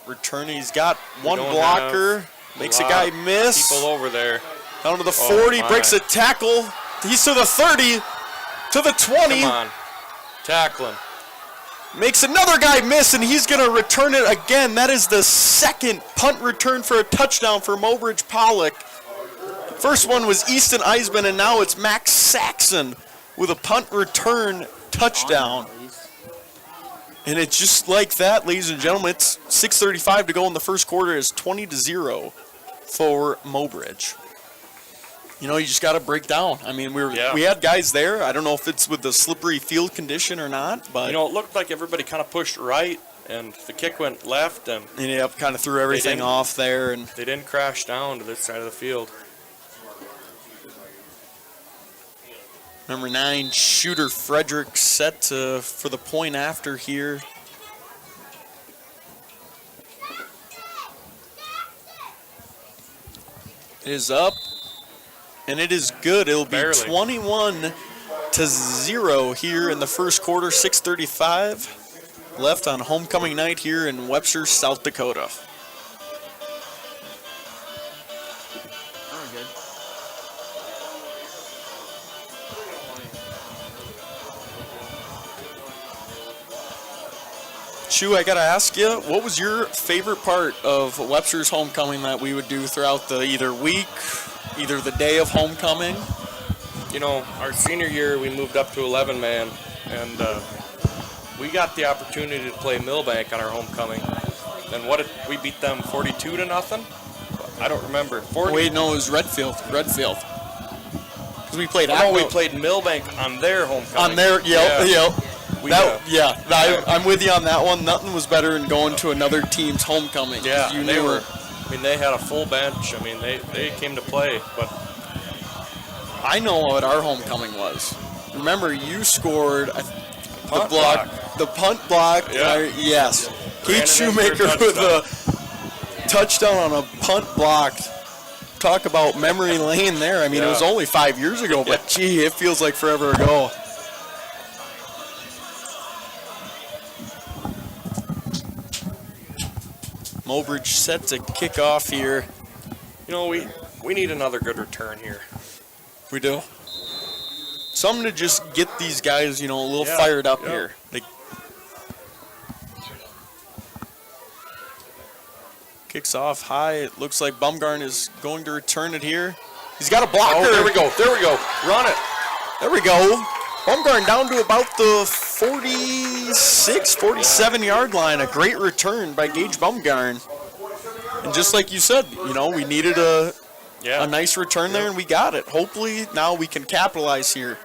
return. He's got one blocker, makes a guy miss. People over there. Down to the 40, breaks a tackle. He's to the 30, to the 20. Come on, tackling. Makes another guy miss, and he's going to return it again. That is the second punt return for a touchdown for Mobridge Pollock. First one was Easton Eisman, and now it's Max Saxon with a punt return touchdown. And it's just like that, ladies and gentlemen. It's 6:35 to go in the first quarter. It's 20-0 for Mobridge. You know, you just got to break down. I mean, we had guys there. I don't know if it's with the slippery field condition or not, but you know, it looked like everybody kind of pushed right, and the kick went left, and kind of threw everything off there, and they didn't crash down to this side of the field. Number 9, Shooter Frederick, set for the point after here. It is up. And it is good. It'll be 21-0 here in the first quarter. 6:35 left on homecoming night here in Webster, South Dakota. good. Shu, I gotta ask you, what was your favorite part of Webster's homecoming that we would do throughout the either the day of homecoming? You know, our senior year we moved up to 11-man, and we got the opportunity to play Millbank on our homecoming. And we beat them 42-0? I don't remember. Wait, no, it was Redfield. Because we played. We played Millbank on their homecoming. Yep. I'm with you on that one. Nothing was better than going to another team's homecoming. Yeah, they had a full bench. I mean, they came to play, but I know what our homecoming was. Remember, you scored the punt block. Yeah. Yes. Kate Shoemaker with a touchdown on a punt block. Talk about memory lane there. I mean, it was only 5 years ago, but gee, it feels like forever ago. Mobridge set to kick off here. You know, we need another good return here. We do. Something to just get these guys, a little fired up here. Kicks off high. It looks like Bumgarn is going to return it here. He's got a blocker. Oh, there we go. Run it. There we go. Bumgarn down to about the 46, 47-yard line. A great return by Gage Bumgarn. And just like you said, we needed a nice return there, and we got it. Hopefully now we can capitalize here.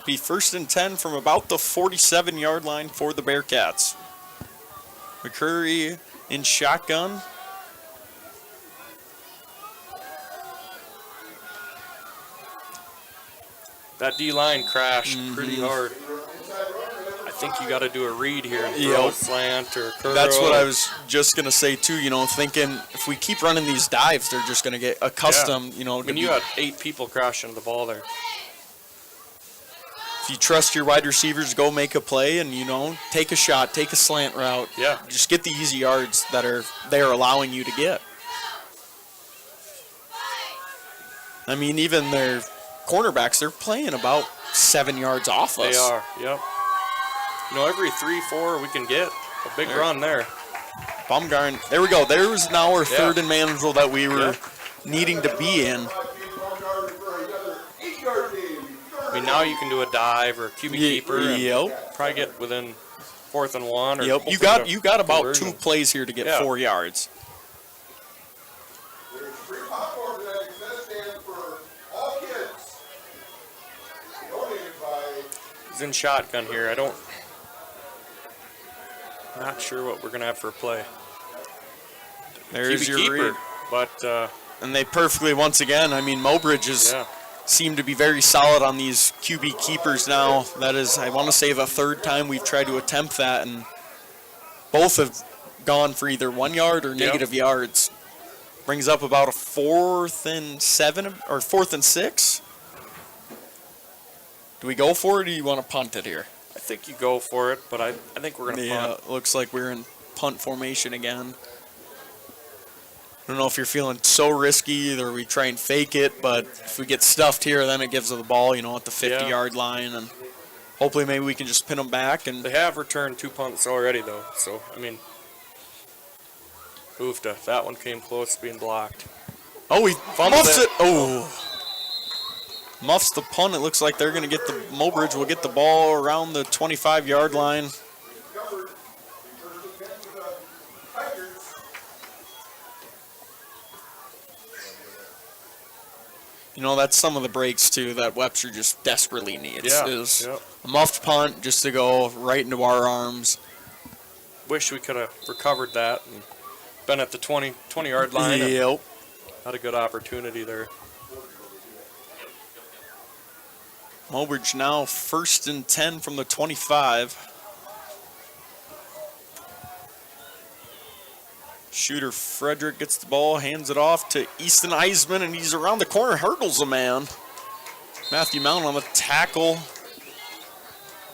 Be 1st and 10 from about the 47-yard line for the Bearcats. McCurry in shotgun. That D-line crashed pretty hard. I think you got to do a read here and throw a slant or curl. That's what I was just going to say, too, thinking if we keep running these dives, they're just going to get accustomed, When you had 8 people crashing the ball there. If you trust your wide receivers to go make a play and, take a shot, take a slant route. Yeah. Just get the easy yards that they're allowing you to get. I mean, even their cornerbacks, they're playing about 7 yards off us. They are, yep. Every 3-4 we can get a big run there. Bumgarn, there we go. There's now our third and manageable that we were needing to be in. I mean, now you can do a dive or a QB keeper. And probably get within 4th and 1. Or You got about 2 plays here to get 4 yards. He's in shotgun here. Not sure what we're going to have for a play. There's QB your keeper, read. But and they perfectly, once again, Mobridge seem to be very solid on these QB keepers now. That is, I want to say, the 3rd time we've tried to attempt that, and both have gone for either 1 yard or negative yards. Brings up about a 4th and 7 or 4th and 6. Do we go for it, or do you want to punt it here? I think you go for it, but I think we're going to punt. Looks like we're in punt formation again. I don't know if you're feeling so risky, or we try and fake it, but if we get stuffed here, then it gives us the ball, at the 50-yard line, and hopefully maybe we can just pin them back. And they have returned 2 punts already, though, so, oofta. That one came close to being blocked. Oh, he muffs it. Oh. Muffs the punt. It looks like they're going to get Mobridge will get the ball around the 25-yard line. That's some of the breaks, too, that Webster just desperately needs. A muffed punt just to go right into our arms. Wish we could have recovered that and been at the 20-yard line. Yep. Had a good opportunity there. Mobridge now 1st and 10 from the 25. Shooter Frederick gets the ball, hands it off to Easton Eisman, and he's around the corner, hurdles a man. Matthew Mount on the tackle.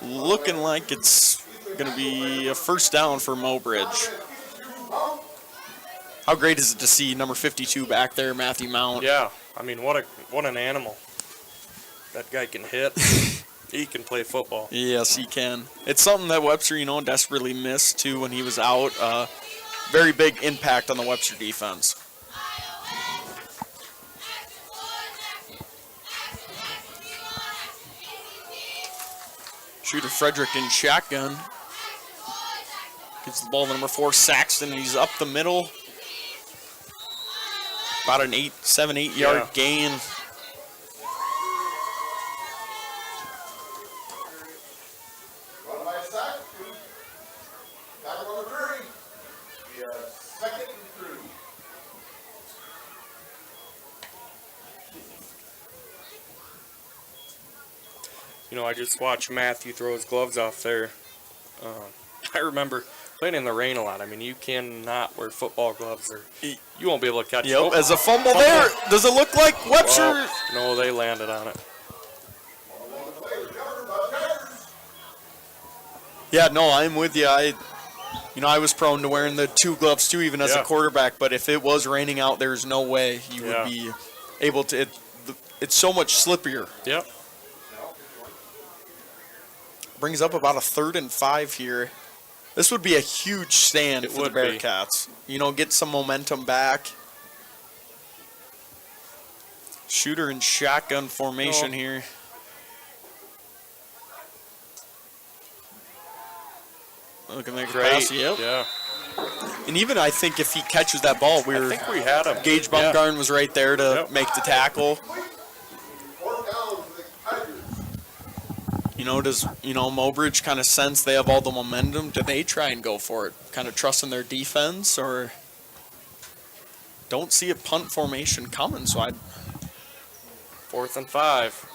Looking like it's going to be a first down for Mobridge. How great is it to see number 52 back there, Matthew Mount? Yeah, what an animal. That guy can hit. He can play football. Yes, he can. It's something that Webster, desperately missed, too, when he was out. Very big impact on the Webster defense. Shooter Frederick in shotgun. Gives the ball to number 4, Saxton, and he's up the middle. About an 7-8 yard gain. I just watched Matthew throw his gloves off there. I remember playing in the rain a lot. You cannot wear football gloves, or you won't be able to catch it. Yep, as a fumble there. Does it look like Webster? Well, no, they landed on it. Yeah, no, I'm with you. I was prone to wearing the 2 gloves too, even as a quarterback. But if it was raining out, there's no way you would be able to. It's so much slippier. Yep. Brings up about a 3rd and 5 here. This would be a huge stand for the Bearcats. Get some momentum back. Shooter in shotgun formation here. Looking like a pass. Yep. Yeah. And even I think if he catches that ball, I think we had him. Gage Baumgarten was right there to make the tackle. Does Mobridge kind of sense they have all the momentum? Do they try and go for it? Kind of trusting their defense, or don't see a punt formation coming? So 4th and 5.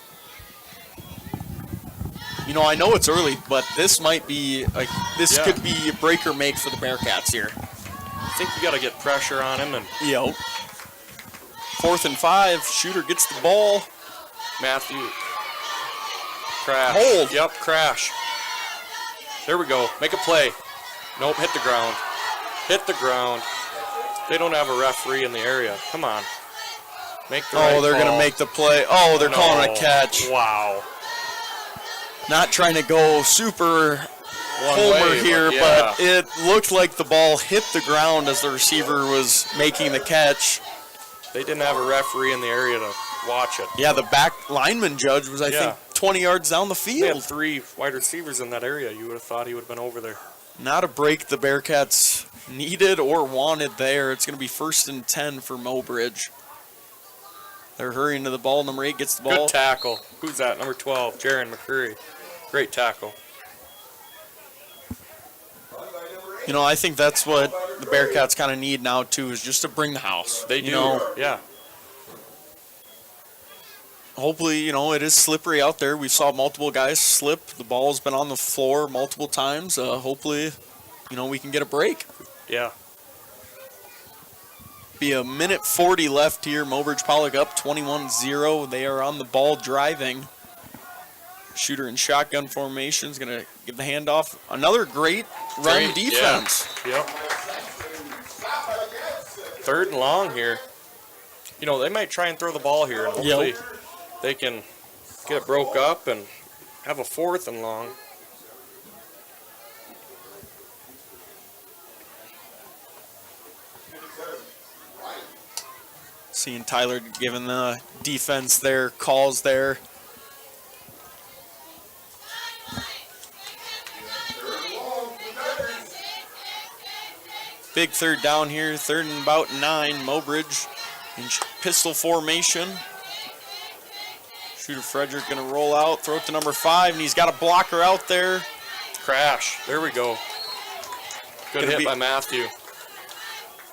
I know it's early, but this might be could be a break or make for the Bearcats here. I think you got to get pressure on him, and 4th and 5. Shooter gets the ball. Matthew. Crash. Hold. Yep, crash. There we go. Make a play. Nope, hit the ground. Hit the ground. They don't have a referee in the area. Come on. Make the right they're going to make the play. Oh, they're calling a catch. Wow. Not trying to go super homer here, but it looked like the ball hit the ground as the receiver was making the catch. They didn't have a referee in the area to watch it. Yeah, the back lineman judge was, I think, 20 yards down the field. They had 3 wide receivers in that area. You would have thought he would have been over there. Not a break the Bearcats needed or wanted there. It's going to be 1st and 10 for Mobridge. They're hurrying to the ball. Number 8 gets the ball. Good tackle. Who's that? Number 12, Jaron McCurry. Great tackle. I think that's what the Bearcats kind of need now, too, is just to bring the house. They do. Yeah. Hopefully, it is slippery out there. We saw multiple guys slip. The ball's been on the floor multiple times. Hopefully, we can get a break. Yeah. Be a minute 40 left here. Mobridge Pollock up 21-0. They are on the ball driving. Shooter in shotgun formation is going to give the handoff. Another great run defense. Yeah. Yep. 3rd and long here. You know, they might try and throw the ball here, and hopefully they can get it broke up and have a 4th and long. Seeing Tyler giving the defense their calls there. Big 3rd down here, 3rd and about 9. Mobridge in pistol formation. Shooter Frederick going to roll out, throw it to number 5, and he's got a blocker out there. Crash. There we go. Good hit by Matthew.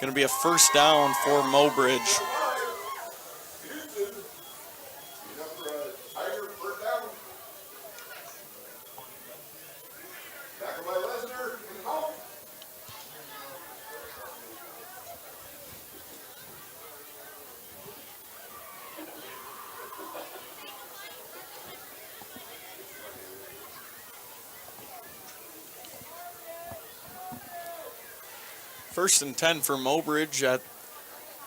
Going to be a 1st down for Mobridge. First and 10 for Mobridge at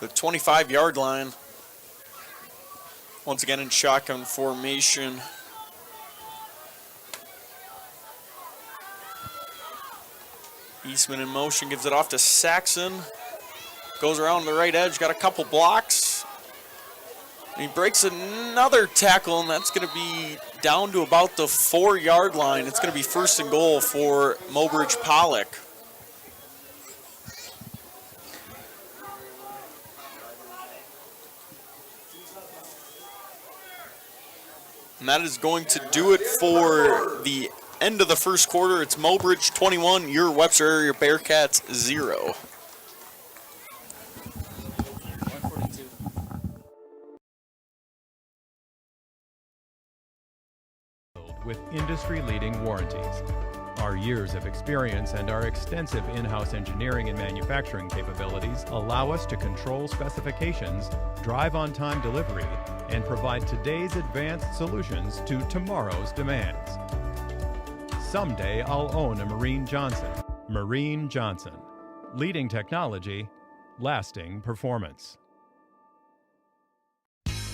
the 25-yard line. Once again in shotgun formation. Eastman in motion, gives it off to Saxon. Goes around the right edge, got a couple blocks. And he breaks another tackle, and that's going to be down to about the 4-yard line. It's going to be 1st and goal for Mobridge Pollock. And that is going to do it for the end of the 1st quarter. It's Mobridge 21, your Webster area Bearcats 0. With industry-leading warranties. Our years of experience and our extensive in-house engineering and manufacturing capabilities allow us to control specifications, drive on-time delivery, and provide today's advanced solutions to tomorrow's demands. Someday I'll own a Marine Johnson. Marine Johnson. Leading technology, lasting performance.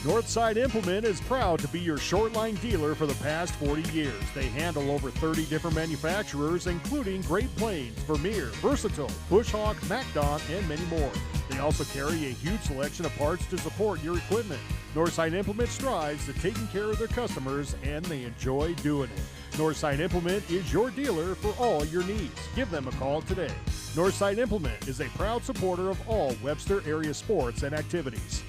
Northside Implement is proud to be your short-line dealer for the past 40 years. They handle over 30 different manufacturers, including Great Plains, Vermeer, Versatile, Bushhawk, MacDon, and many more. They also carry a huge selection of parts to support your equipment. Northside Implement strives to taking care of their customers, and they enjoy doing it. Northside Implement is your dealer for all your needs. Give them a call today. Northside Implement is a proud supporter of all Webster area sports and activities.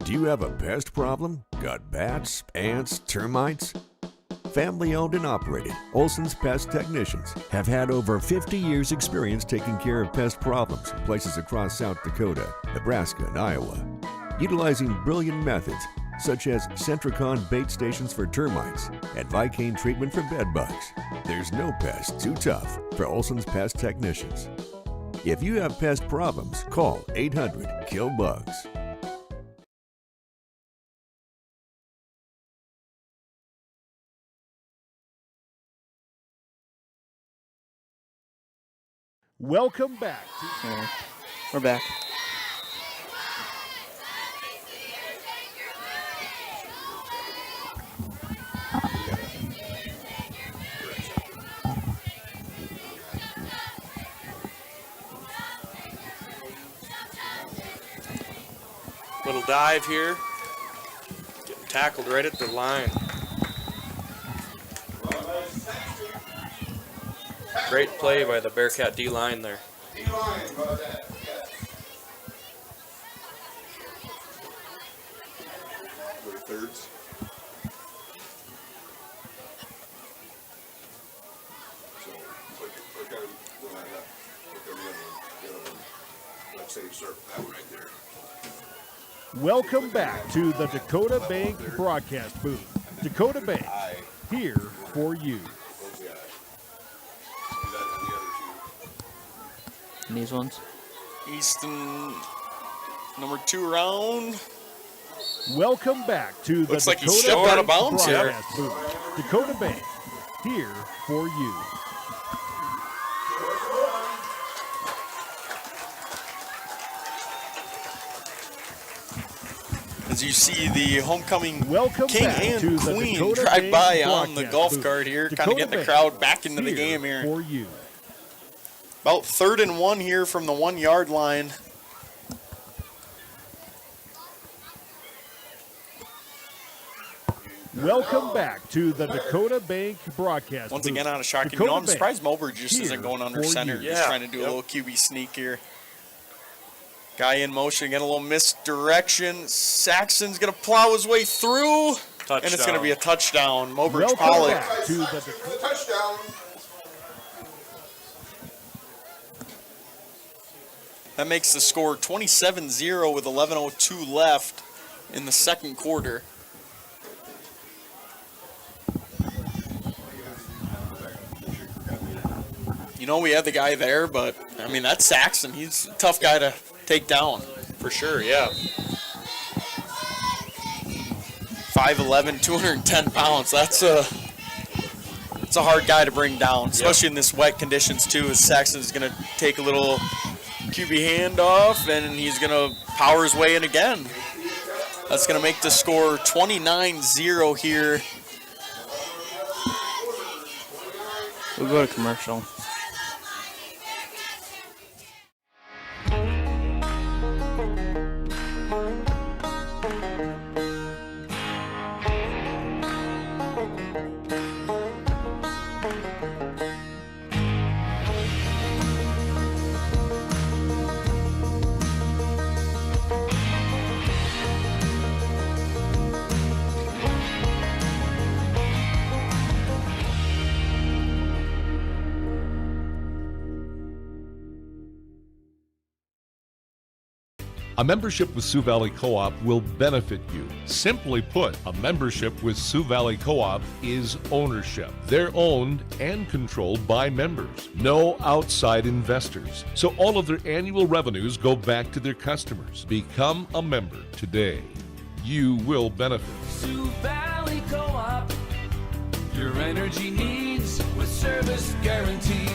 Do you have a pest problem? Got bats, ants, termites? Family owned and operated, Olson's Pest Technicians have had over 50 years experience taking care of pest problems in places across South Dakota, Nebraska, and Iowa. Utilizing brilliant methods such as Centricon bait stations for termites and Vicane treatment for bed bugs. There's no pest too tough for Olson's Pest Technicians. If you have pest problems, call 800-KILL-BUGS. Welcome back. We're back. Little dive here. Getting tackled right at the line. Great play by the Bearcat D-line there. Thirds. So click on the line up. Click on the other one. Let's say start that one right there. Welcome back to the Dakota Bank broadcast booth. Dakota Bank, here for you. And these ones? Easton, number 2 round. Welcome back to the Looks like he Dakota stepped out of Bank bounds here. broadcast booth. Dakota Bank, here for you. As you see the homecoming Welcome king back to and the queen Dakota drive Bank by on the broadcast golf booth. cart here, kind of Dakota getting the Bank, crowd back into the game here. for you. About 3rd and 1 here from the 1 yard line. Welcome back to the Dakota Bank broadcast Once booth. again on a shocking Dakota note, I'm Bank, surprised Mowbray just here isn't going under for center. you. Just trying to do a little QB sneak here. Guy in motion, get a little misdirection. Saxon's going to plow his way through. Touchdown. And it's going to be a touchdown. Mowbray Welcome Pollock. back to the For the touchdown. That makes the score 27-0 with 11:02 left in the second quarter. You know, we had the guy there, but, I mean, that's Saxon. He's a tough guy to take down. For sure, yeah. 5'11", 210 pounds. That's a hard guy to bring down, especially in this wet conditions, too, as Saxon's going to take a little QB handoff, and he's going to power his way in again. That's going to make the score 29-0 here. We'll go to commercial. A membership with Sioux Valley Co-op will benefit you. Simply put, a membership with Sioux Valley Co-op is ownership. They're owned and controlled by members. No outside investors. So all of their annual revenues go back to their customers. Become a member today. You will benefit. Sioux Valley Co-op, your energy needs with service guaranteed.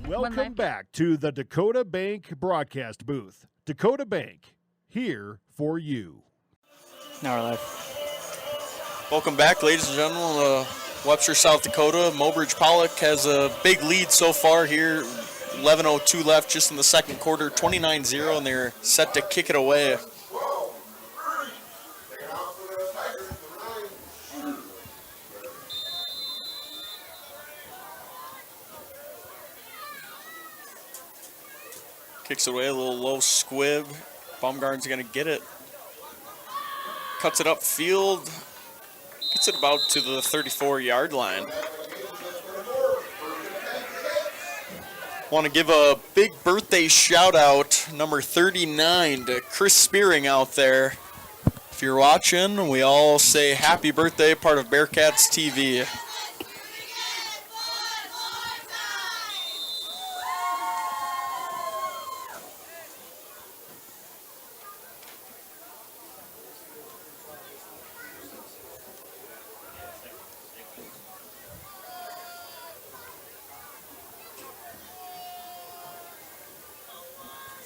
Welcome back to the Dakota Bank broadcast booth. Dakota Bank, here for you. Now we're live. Welcome back, ladies and gentlemen. Webster, South Dakota. Mowbray Pollock has a big lead so far here. 11:02 left just in the second quarter, 29-0, and they're set to kick it away. Kicks it away, a little low squib. Baumgart's going to get it. Cuts it upfield. Gets it about to the 34-yard line. Want to give a big birthday shout out, number 39, to Chris Spearing out there. If you're watching, we all say happy birthday, part of Bearcats TV.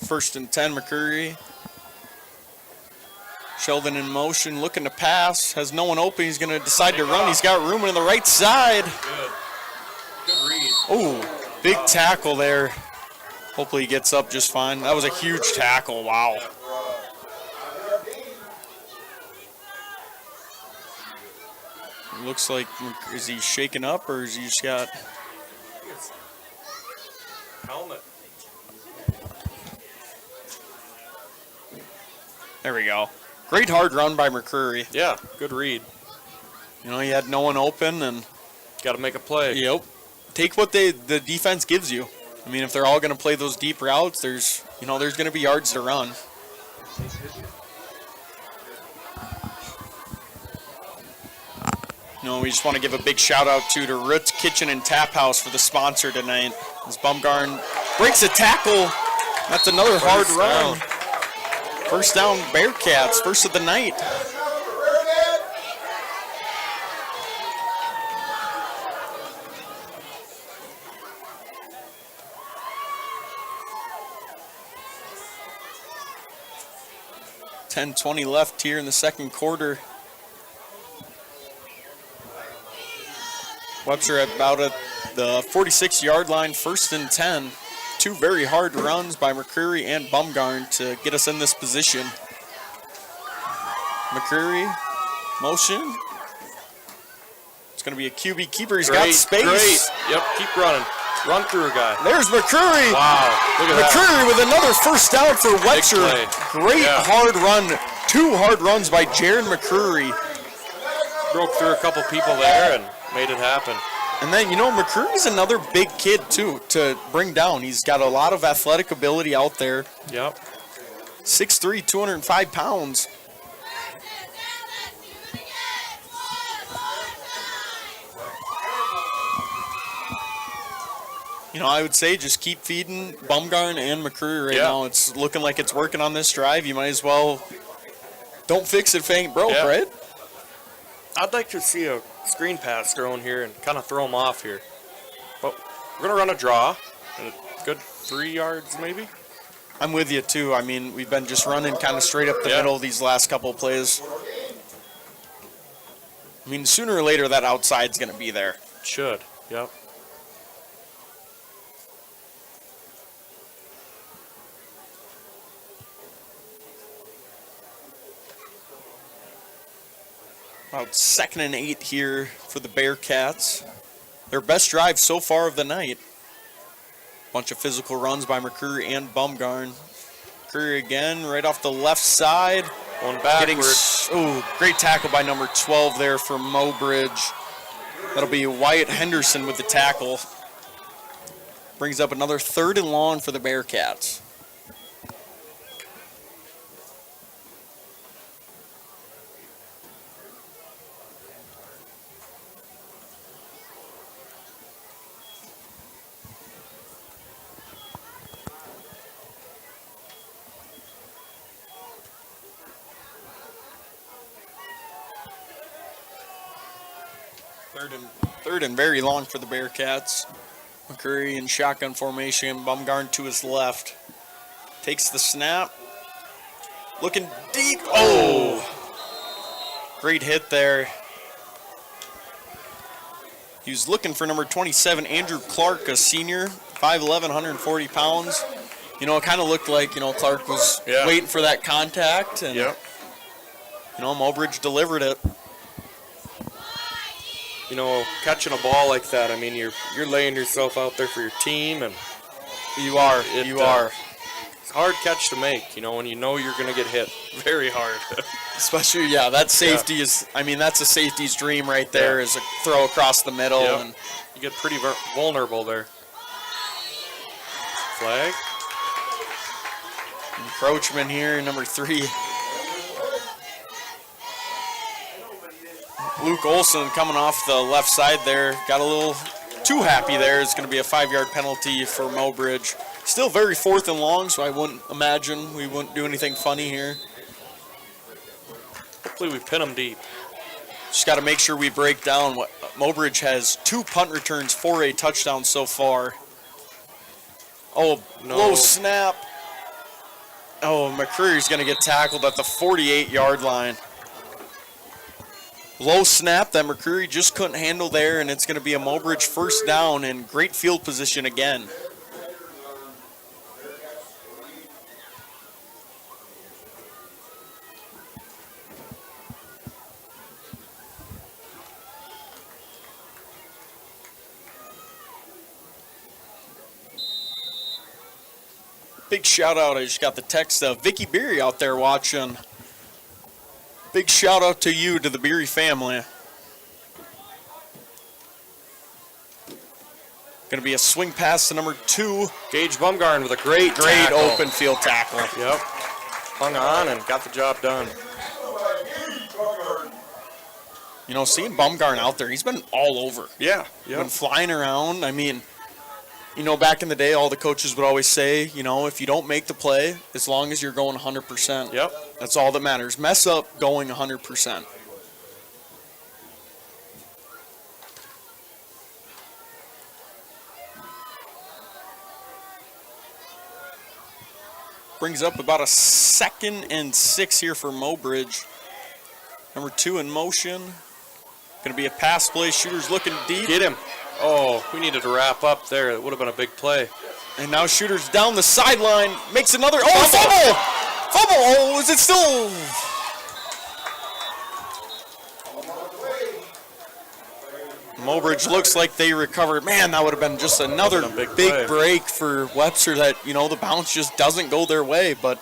First and 10, McCurry. Sheldon in motion, looking to pass. Has no one open. He's going to decide to run. He's got room on the right side. Good read. Oh, big tackle there. Hopefully he gets up just fine. That was a huge tackle. Wow. Looks like, is he shaking up or is he just got... Helmet. There we go. Great hard run by McCurry. Yeah, good read. You know, he had no one open and... Got to make a play. Yep. Take what the defense gives you. I mean, if they're all going to play those deep routes, there's going to be yards to run. We just want to give a big shout out to Roots Kitchen and Tap House for the sponsor tonight. As Baumgarn breaks a tackle. That's another hard run. First down, Bearcats, first of the night. .20 left here in the second quarter. Webster at about at the 46-yard line, 1st and 10. Two very hard runs by McCreary and Bumgarn to get us in this position. McCreary, motion. It's going to be a QB keeper. He's got space. Great. Yep, keep running. Run through a guy. There's McCreary. Wow, look at McCreary with another first down for Webster. Great hard run. Two hard runs by Jaron McCreary. Broke through a couple people there and made it happen. And then, McCreary's another big kid, too, to bring down. He's got a lot of athletic ability out there. Yep. 6'3", 205 pounds. I would say just keep feeding Bumgarn and McCreary right now. It's looking like it's working on this drive. You might as well don't fix it if it ain't broke, right? I'd like to see a screen pass thrown here and kind of throw them off here. But we're going to run a draw. And a good 3 yards maybe. I'm with you, too. I mean, we've been just running kind of straight up the middle these last couple of plays. I mean, sooner or later, that outside's going to be there. Should, yep. About 2nd and 8 here for the Bearcats. Their best drive so far of the night. Bunch of physical runs by McCreary and Bumgarn. McCreary again, right off the left side. Going backwards. Great tackle by number 12 there for Mobridge. That'll be Wyatt Henderson with the tackle. Brings up another 3rd and long for the Bearcats. Third and very long for the Bearcats. McCreary in shotgun formation. Bumgarn to his left. Takes the snap. Looking deep. Oh! Great hit there. He was looking for number 27, Andrew Clark, a senior, 5'11", 140 pounds. It kind of looked like, Clark was waiting for that contact. And, Mobridge delivered it. Catching a ball like that, I mean, you're laying yourself out there for your team, and you are. It's a hard catch to make, when you know you're going to get hit. Very hard. Especially, that safety is, that's a safety's dream right there, is a throw across the middle. Yep. And you get pretty vulnerable there. Flag. Encroachment here, number 3. Luke Olson coming off the left side there. Got a little too happy there. It's going to be a 5-yard penalty for Mobridge. Still very 4th and long, so I wouldn't imagine we wouldn't do anything funny here. Hopefully we pin them deep. Just got to make sure we break down what Mobridge has 2 punt returns for a touchdown so far. Oh, no. Low snap. Oh, McCreary's going to get tackled at the 48-yard line. Low snap that McCreary just couldn't handle there, and it's going to be a Mobridge first down and great field position again. Big shout out, I just got the text of Vicky Beery out there watching. Big shout out to you, to the Beery family. Going to be a swing pass to number 2. Gage Bumgarn with a great tackle. Open field tackle. Yep. Hung on and got the job done. Seeing Bumgarn out there, he's been all over. Yeah. Been flying around. You know, back in the day, all the coaches would always say, you know, if you don't make the play, as long as you're going 100%, Yep. that's all that matters. Mess up going 100%. Brings up about a 2nd and 6 here for Mobridge. Number 2 in motion. Going to be a pass play. Shooter's looking deep. Get him. Oh, we needed to wrap up there. It would have been a big play. And now Shooter's down the sideline. Makes another. Oh, fumble! Fumble! Oh, is it still? Mobridge looks like they recovered. Man, that would have been just another big big play. break for Webster that, you know, the bounce just doesn't go their way. But,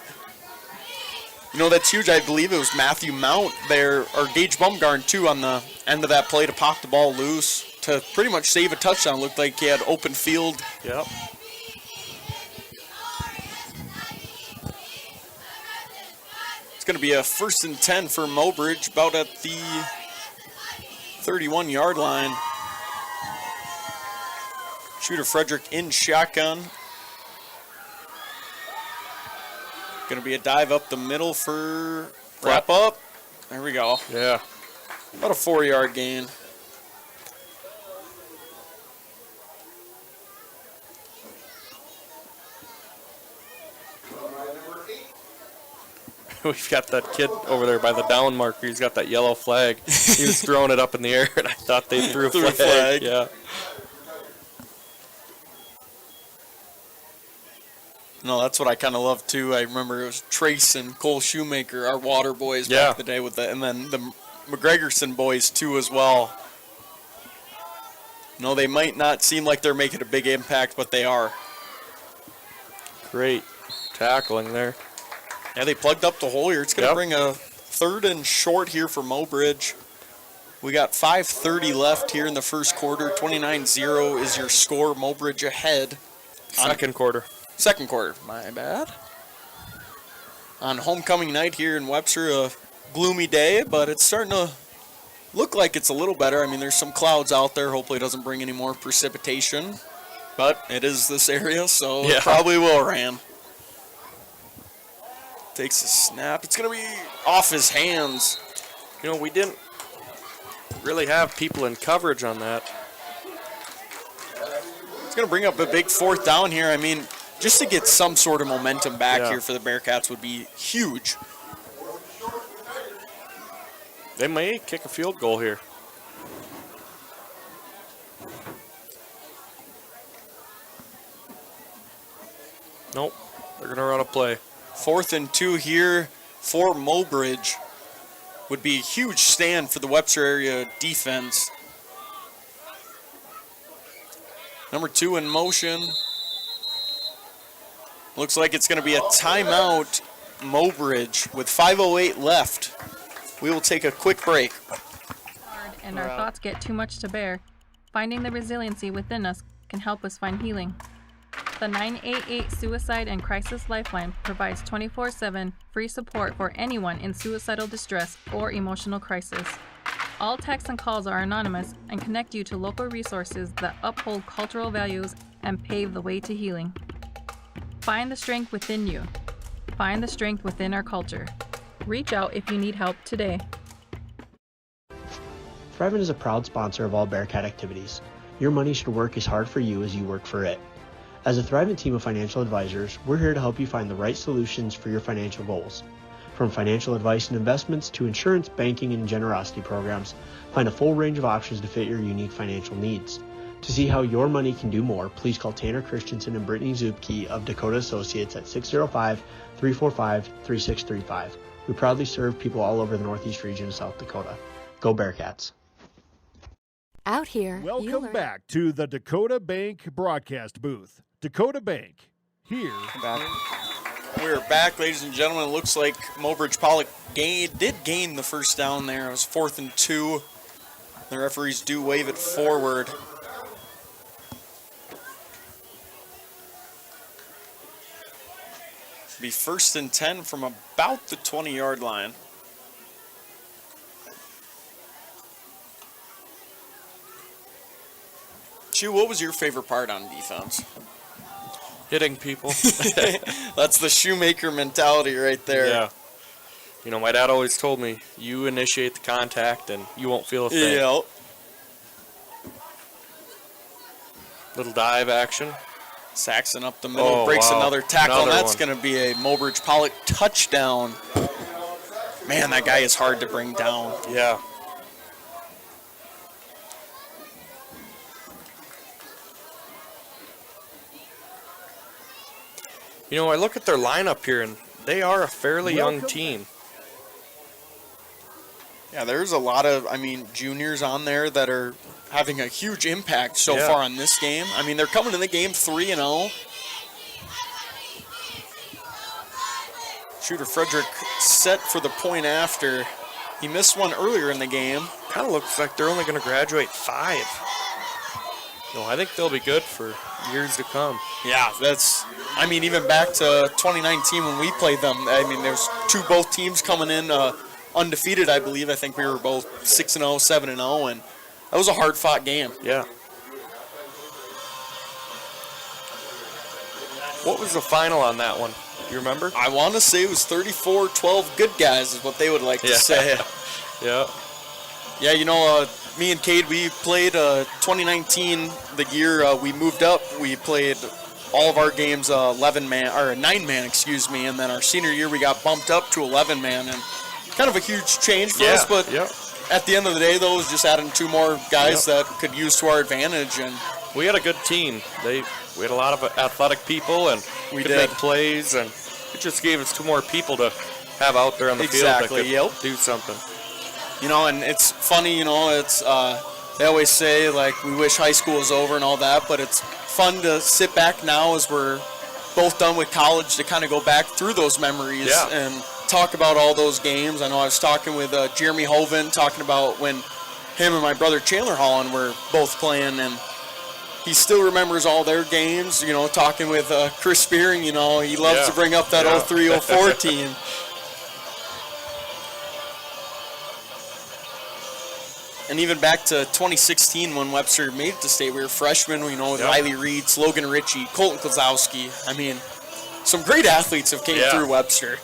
you know, that's huge. I believe it was Matthew Mount there, or Gage Bumgarn, too, on the end of that play to pop the ball loose to pretty much save a touchdown. Looked like he had open field. Yep. It's going to be a 1st and 10 for Mobridge, about at the 31-yard line. Shooter Frederick in shotgun. Going to be a dive up the middle for wrap up. There we go. Yeah. About a 4-yard gain. We've got that kid over there by the down marker. He's got that yellow flag. He was throwing it up in the air, and I thought they threw a flag. Yeah. No, that's what I kind of love too. I remember it was Trace and Cole Shoemaker, our water boys back in the day with that, and then the McGregorson boys too as well. No, they might not seem like they're making a big impact, but they are. Great tackling there. Yeah, they plugged up the hole here. It's going to bring a 3rd and short here for Mobridge. We got 5:30 left here in the first quarter. 29-0 is your score. Mobridge ahead. Second quarter. Second quarter. My bad. On homecoming night here in Webster, a gloomy day, but it's starting to look like it's a little better. I mean, there's some clouds out there. Hopefully it doesn't bring any more precipitation. But it is this area, so it probably will rain. Takes a snap. It's going to be off his hands. You know, we didn't really have people in coverage on that. It's going to bring up a big 4th down here. I mean, just to get some sort of momentum back here for the Bearcats would be huge. They may kick a field goal here. Nope. They're going to run a play. 4th and 2 here for Mobridge. Would be a huge stand for the Webster area defense. Number 2 in motion. Looks like it's going to be a timeout, Mobridge, with 5:08 left. We will take a quick break. And our thoughts get too much to bear. Finding the resiliency within us can help us find healing. The 988 Suicide and Crisis Lifeline provides 24/7 free support for anyone in suicidal distress or emotional crisis. All texts and calls are anonymous and connect you to local resources that uphold cultural values and pave the way to healing. Find the strength within you. Find the strength within our culture. Reach out if you need help today. Thrivent is a proud sponsor of all Bearcat activities. Your money should work as hard for you as you work for it. As a Thrivent team of financial advisors, we're here to help you find the right solutions for your financial goals. From financial advice and investments to insurance, banking, and generosity programs, find a full range of options to fit your unique financial needs. To see how your money can do more, please call Tanner Christensen and Brittany Zupke of Dakota Associates at 605-345-3635. We proudly serve people all over the Northeast region of South Dakota. Go Bearcats. Out here. Welcome back to the Dakota Bank broadcast booth. Dakota Bank, here. We're back, ladies and gentlemen. It looks like Mobridge Pollock did gain the first down there. It was 4th and 2. The referees do wave it forward. Be 1st and 10 from about the 20-yard line. Chew, what was your favorite part on defense? Hitting people. That's the shoemaker mentality right there. Yeah. You know, my dad always told me, you initiate the contact and you won't feel a thing. Yeah. Little dive action. Saxon up the middle, breaks another tackle, and that's going to be a Mobridge Pollock touchdown. Man, that guy is hard to bring down. Yeah. You know, I look at their lineup here, and they are a fairly young team. Yeah, there's a lot of, juniors on there that are having a huge impact so far on this game. I mean, they're coming in the game 3-0. Shooter Frederick set for the point after. He missed one earlier in the game. Kind of looks like they're only going to graduate 5. No, I think they'll be good for years to come. Yeah, even back to 2019 when we played them, there's both teams coming in undefeated, I believe. I think we were both 6-0, 7-0, and that was a hard-fought game. Yeah. What was the final on that one? You remember? I want to say it was 34-12 good guys is what they would like to say. Yeah. Yeah, me and Cade, we played 2019, the year we moved up. We played all of our games 9-man, excuse me, and then our senior year we got bumped up to 11-man, and kind of a huge change for us, but at the end of the day, though, it was just adding 2 more guys that could use to our advantage. And we had a good team. We had a lot of athletic people, and we could make plays, and it just gave us 2 more people to have out there on the field that could do something. And it's funny, it's they always say, like, we wish high school was over and all that, but it's fun to sit back now as we're both done with college to kind of go back through those memories and talk about all those games. I know I was talking with Jeremy Hoven, talking about when him and my brother Chandler Holland were both playing, and he still remembers all their games, talking with Chris Spearing, he loves to bring up that 03-04 team. And even back to 2016 when Webster made it to state, we were freshmen, with Riley Reed, Logan Ritchie, Colton Kozlowski. Some great athletes have came through Webster.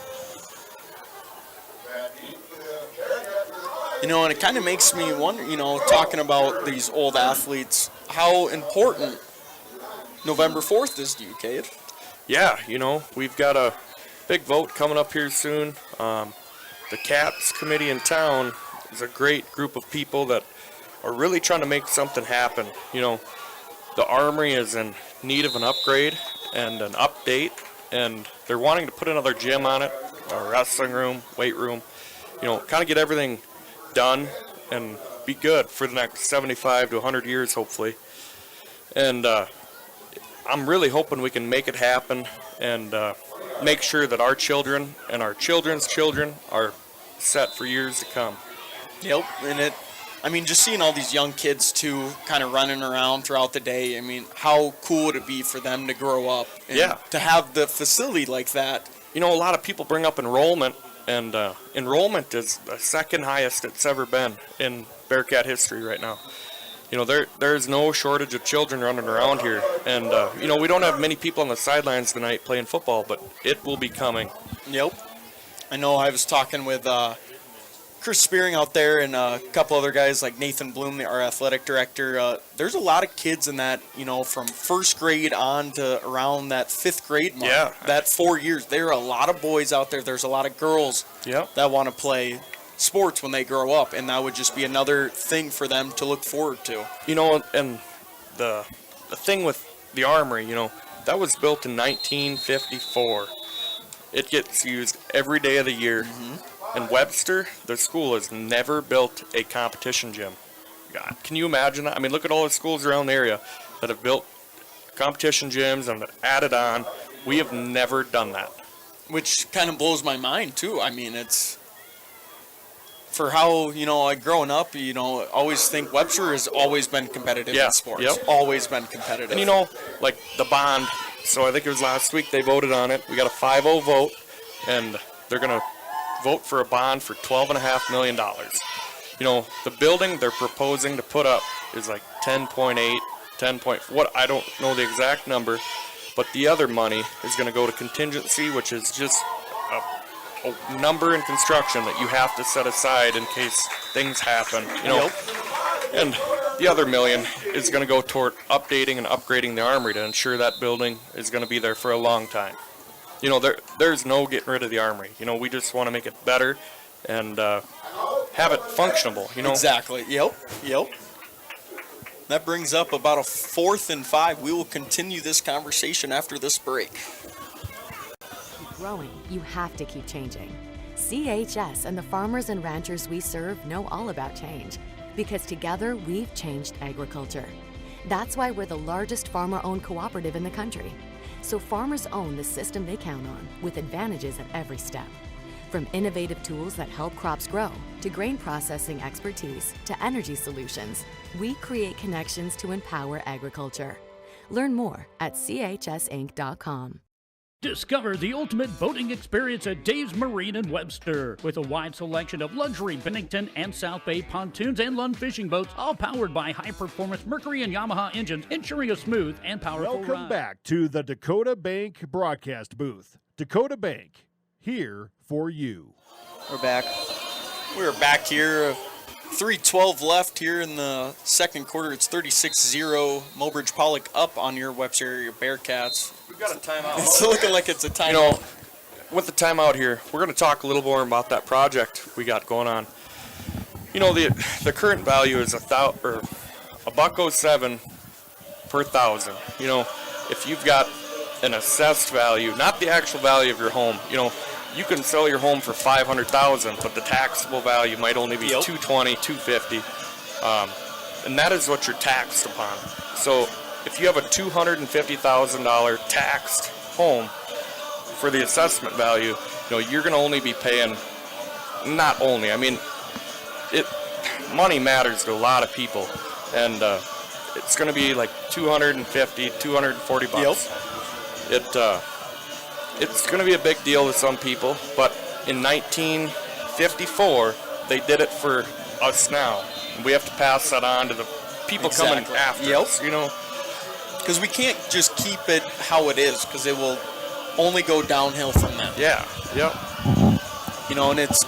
And it kind of makes me wonder, talking about these old athletes, how important November 4th is to you, Cade. Yeah, we've got a big vote coming up here soon. The CAPS committee in town is a great group of people that are really trying to make something happen. The Armory is in need of an upgrade and an update, and they're wanting to put another gym on it, a wrestling room, weight room, kind of get everything done and be good for the next 75 to 100 years, hopefully. And I'm really hoping we can make it happen and make sure that our children and our children's children are set for years to come. Yep, and just seeing all these young kids, too, kind of running around throughout the day, how cool would it be for them to grow up and to have the facility like that? A lot of people bring up enrollment, and enrollment is the second highest it's ever been in Bearcat history right now. There's no shortage of children running around here, and, we don't have many people on the sidelines tonight playing football, but it will be coming. Yep. I know I was talking with Chris Spearing out there and a couple other guys like Nathan Bloom, our athletic director. There's a lot of kids in that, from first grade on to around that 5th grade mark. Yeah. That 4 years. There are a lot of boys out there. There's a lot of girls that want to play sports when they grow up, and that would just be another thing for them to look forward to. And the thing with the Armory, that was built in 1954. It gets used every day of the year. Mm-hmm. And Webster, the school, has never built a competition gym. God, can you imagine that? Look at all the schools around the area that have built competition gyms and added on. We have never done that. Which kind of blows my mind, too. It's for how, growing up, always think Webster has always been competitive in sports. Yep. Always been competitive. And, like the bond, so I think it was last week they voted on it. We got a 5-0 vote, and they're going to vote for a bond for $12.5 million. The building they're proposing to put up is like $10.8 to what I don't know the exact number, but the other money is going to go to contingency, which is just a number in construction that you have to set aside in case things happen, you know. And the other $1 million is going to go toward updating and upgrading the armory to ensure that building is going to be there for a long time. You know, there's no getting rid of the armory. You know, we just want to make it better and have it functionable, you know. Exactly. Yep. That brings up about a 4th and 5. We will continue this conversation after this break. Growing, you have to keep changing. CHS and the farmers and ranchers we serve know all about change, because together we've changed agriculture. That's why we're the largest farmer-owned cooperative in the country. So farmers own the system they count on, with advantages at every step. From innovative tools that help crops grow, to grain processing expertise, to energy solutions, we create connections to empower agriculture. Learn more at chsinc.com. Discover the ultimate boating experience at Dave's Marine in Webster. With a wide selection of luxury Bennington and South Bay pontoons and Lund fishing boats, all powered by high-performance Mercury and Yamaha engines, ensuring a smooth and powerful ride. Welcome back to the Dakota Bank broadcast booth. Dakota Bank, here for you. We're back. We're back here. 3:12 left here in the second quarter. It's 36-0. Mobridge Pollock up on your Webster area Bearcats. We've got a timeout. It's looking like it's a timeout. You know, with the timeout here, we're going to talk a little more about that project we got going on. You know, the current value is $1.07 per 1,000. You know, if you've got an assessed value, not the actual value of your home, you know, you can sell your home for $500,000, but the taxable value might only be $220,000, $250,000, and that is what you're taxed upon. So if you have a $250,000 taxed home for the assessment value, you know, you're going to only be paying, not only, I mean, money matters to a lot of people, and it's going to be like $250, $240. It's going to be a big deal to some people, but in 1954, they did it for us now. And we have to pass that on to the people coming after us, you know. Because we can't just keep it how it is, because it will only go downhill from that. Yeah, yep. You know, and it's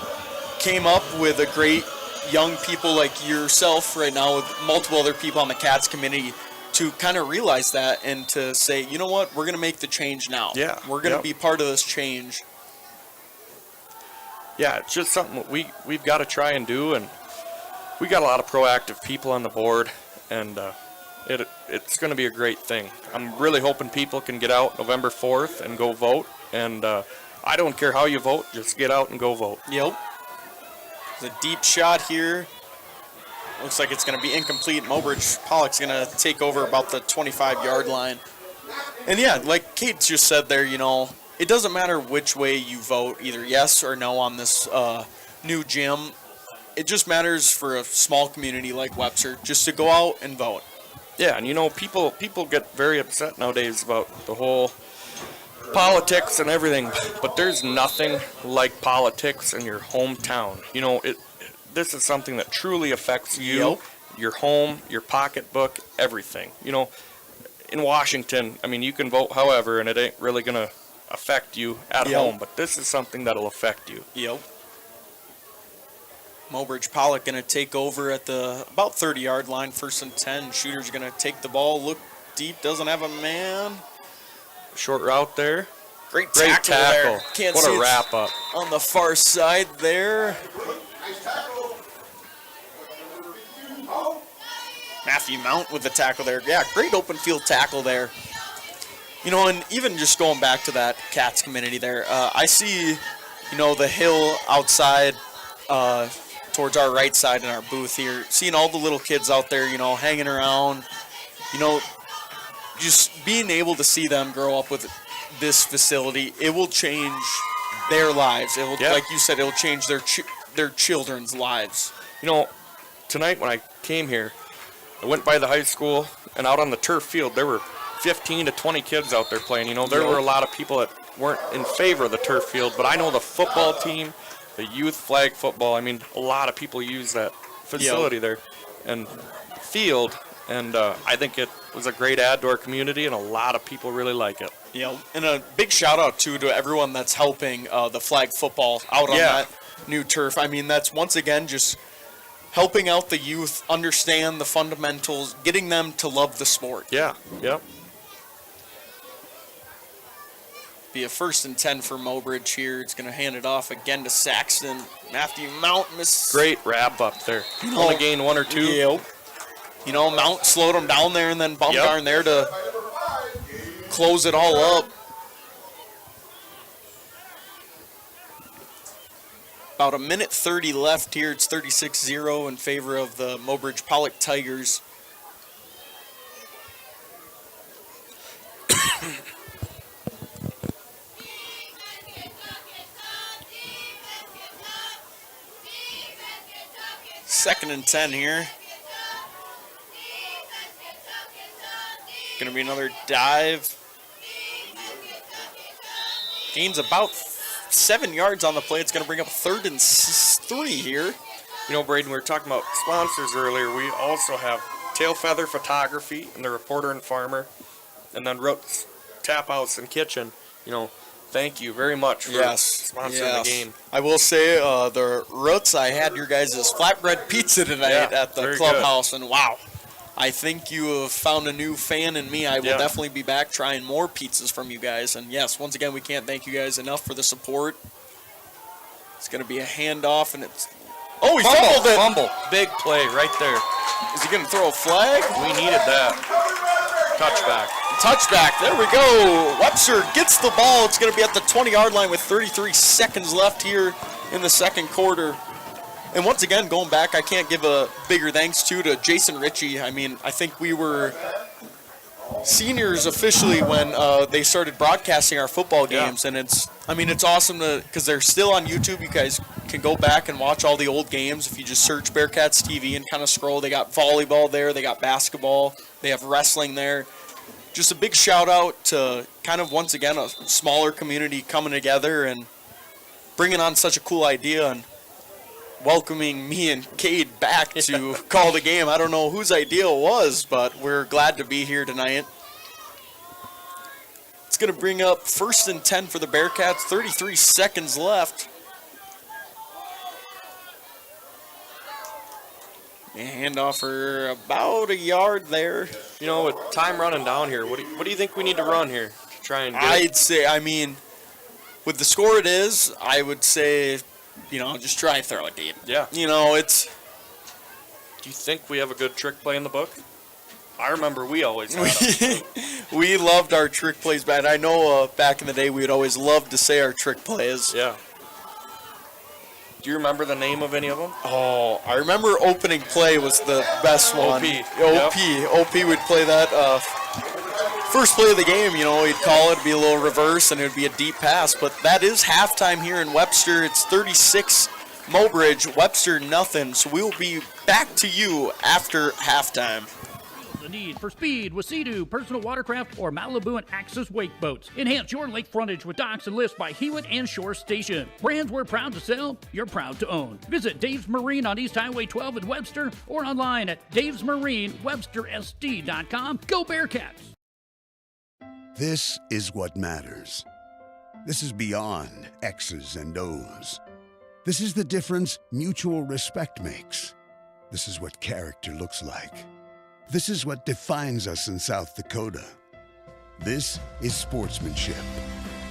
came up with a great young people like yourself right now, with multiple other people on the Cats committee, to kind of realize that and to say, you know what, we're going to make the change now. Yeah. We're going to be part of this change. Yeah, it's just something we've got to try and do, and we got a lot of proactive people on the board, and it's going to be a great thing. I'm really hoping people can get out November 4th and go vote, and I don't care how you vote, just get out and go vote. Yep. The deep shot here. Looks like it's going to be incomplete. Mobridge Pollock's going to take over about the 25-yard line. And yeah, like Kate just said there, you know, it doesn't matter which way you vote, either yes or no on this new gym. It just matters for a small community like Webster just to go out and vote. Yeah, and you know, people get very upset nowadays about the whole politics and everything, but there's nothing like politics in your hometown. You know, this is something that truly affects you, your home, your pocketbook, everything. You know, in Washington, I mean, you can vote however, and it ain't really going to affect you at home, but this is something that'll affect you. Yep. Mobridge Pollock going to take over at the about 30-yard line, 1st and 10. Shooter's going to take the ball, look deep, doesn't have a man. Short route there. Great tackle. There. Can't what see a wrap up. On the far side there. Matthew Mount with the tackle there. Yeah, great open field tackle there. You know, and even just going back to that Cats community there, I see, you know, the hill outside towards our right side in our booth here, seeing all the little kids out there, you know, hanging around, you know, just being able to see them grow up with this facility, it will change their lives. It will, like you said, it will change their children's lives. You know, tonight when I came here, I went by the high school, and out on the turf field, there were 15 to 20 kids out there playing. You know, there were a lot of people that weren't in favor of the turf field, but I know the football team, the youth flag football, I mean, a lot of people use that facility there and field, and I think was a great add to our community, and a lot of people really like it. You know, and a big shout out too to everyone that's helping the flag football out on that new turf. I mean, that's once again just helping out the youth, understand the fundamentals, getting them to love the sport. Yeah, yep. Be a 1st and 10 for Mobridge here. It's going to hand it off again to Saxton. Matthew Mount missed. Great wrap up there. Only gained 1 or 2. Yep. You know, Mount slowed him down there, and then Baumgarten there to close it all up. About 1:30 left here. It's 36-0 in favor of the Mobridge Pollock Tigers. Second and 10 here. Going to be another dive. Gains about 7 yards on the play. It's going to bring up 3rd and 3 here. You know, Braden, we were talking about sponsors earlier. We also have Tail Feather Photography and the Reporter and Farmer, and then Roots Tap House and Kitchen. You know, thank you very much for sponsoring the game. I will say, the Roots, I had your guys' flatbread pizza tonight at the clubhouse, and wow. I think you have found a new fan in me. I will definitely be back trying more pizzas from you guys. And yes, once again, we can't thank you guys enough for the support. It's going to be a handoff, and it's... Oh, he fumbled it! Fumble. Big play right there. Is he going to throw a flag? We needed that. Touchback. There we go. Webster gets the ball. It's going to be at the 20-yard line with 33 seconds left here in the second quarter. And once again, going back, I can't give a bigger thanks to Jason Ritchie. I mean, I think we were seniors officially when they started broadcasting our football games. And it's awesome because they're still on YouTube. You guys can go back and watch all the old games. If you just search Bearcats TV and kind of scroll, they got volleyball there, they got basketball, they have wrestling there. Just a big shout out to kind of, once again, a smaller community coming together and bringing on such a cool idea and welcoming me and Cade back to call the game. I don't know whose idea it was, but we're glad to be here tonight. It's going to bring up 1st and 10 for the Bearcats, 33 seconds left. And handoff for about a yard there. You know, with time running down here, what do you think we need to run here to try and get I'd say, I mean, with the score it is, I would say, you know, just try and throw it deep. Yeah. You know, it's... Do you think we have a good trick play in the book? I remember we always had We loved our trick plays, but I know back in the day we would always love to say our trick plays. Yeah. Do you remember the name of any of them? Oh, I remember opening play was the best one. OP would play that first play of the game. You know, he'd call it, it'd be a little reverse, and it would be a deep pass. But that is halftime here in Webster. It's 36 Mobridge, Webster nothing. So we'll be back to you after halftime. The need for speed with Sea-Doo, personal watercraft, or Malibu and Axis wake boats. Enhance your lake frontage with docks and lifts by Hewitt and Shore Station. Brands we're proud to sell, you're proud to own. Visit Dave's Marine on East Highway 12 in Webster or online at davesmarinewebstersd.com. Go Bearcats! This is what matters. This is beyond X's and O's. This is the difference mutual respect makes. This is what character looks like. This is what defines us in South Dakota. This is sportsmanship.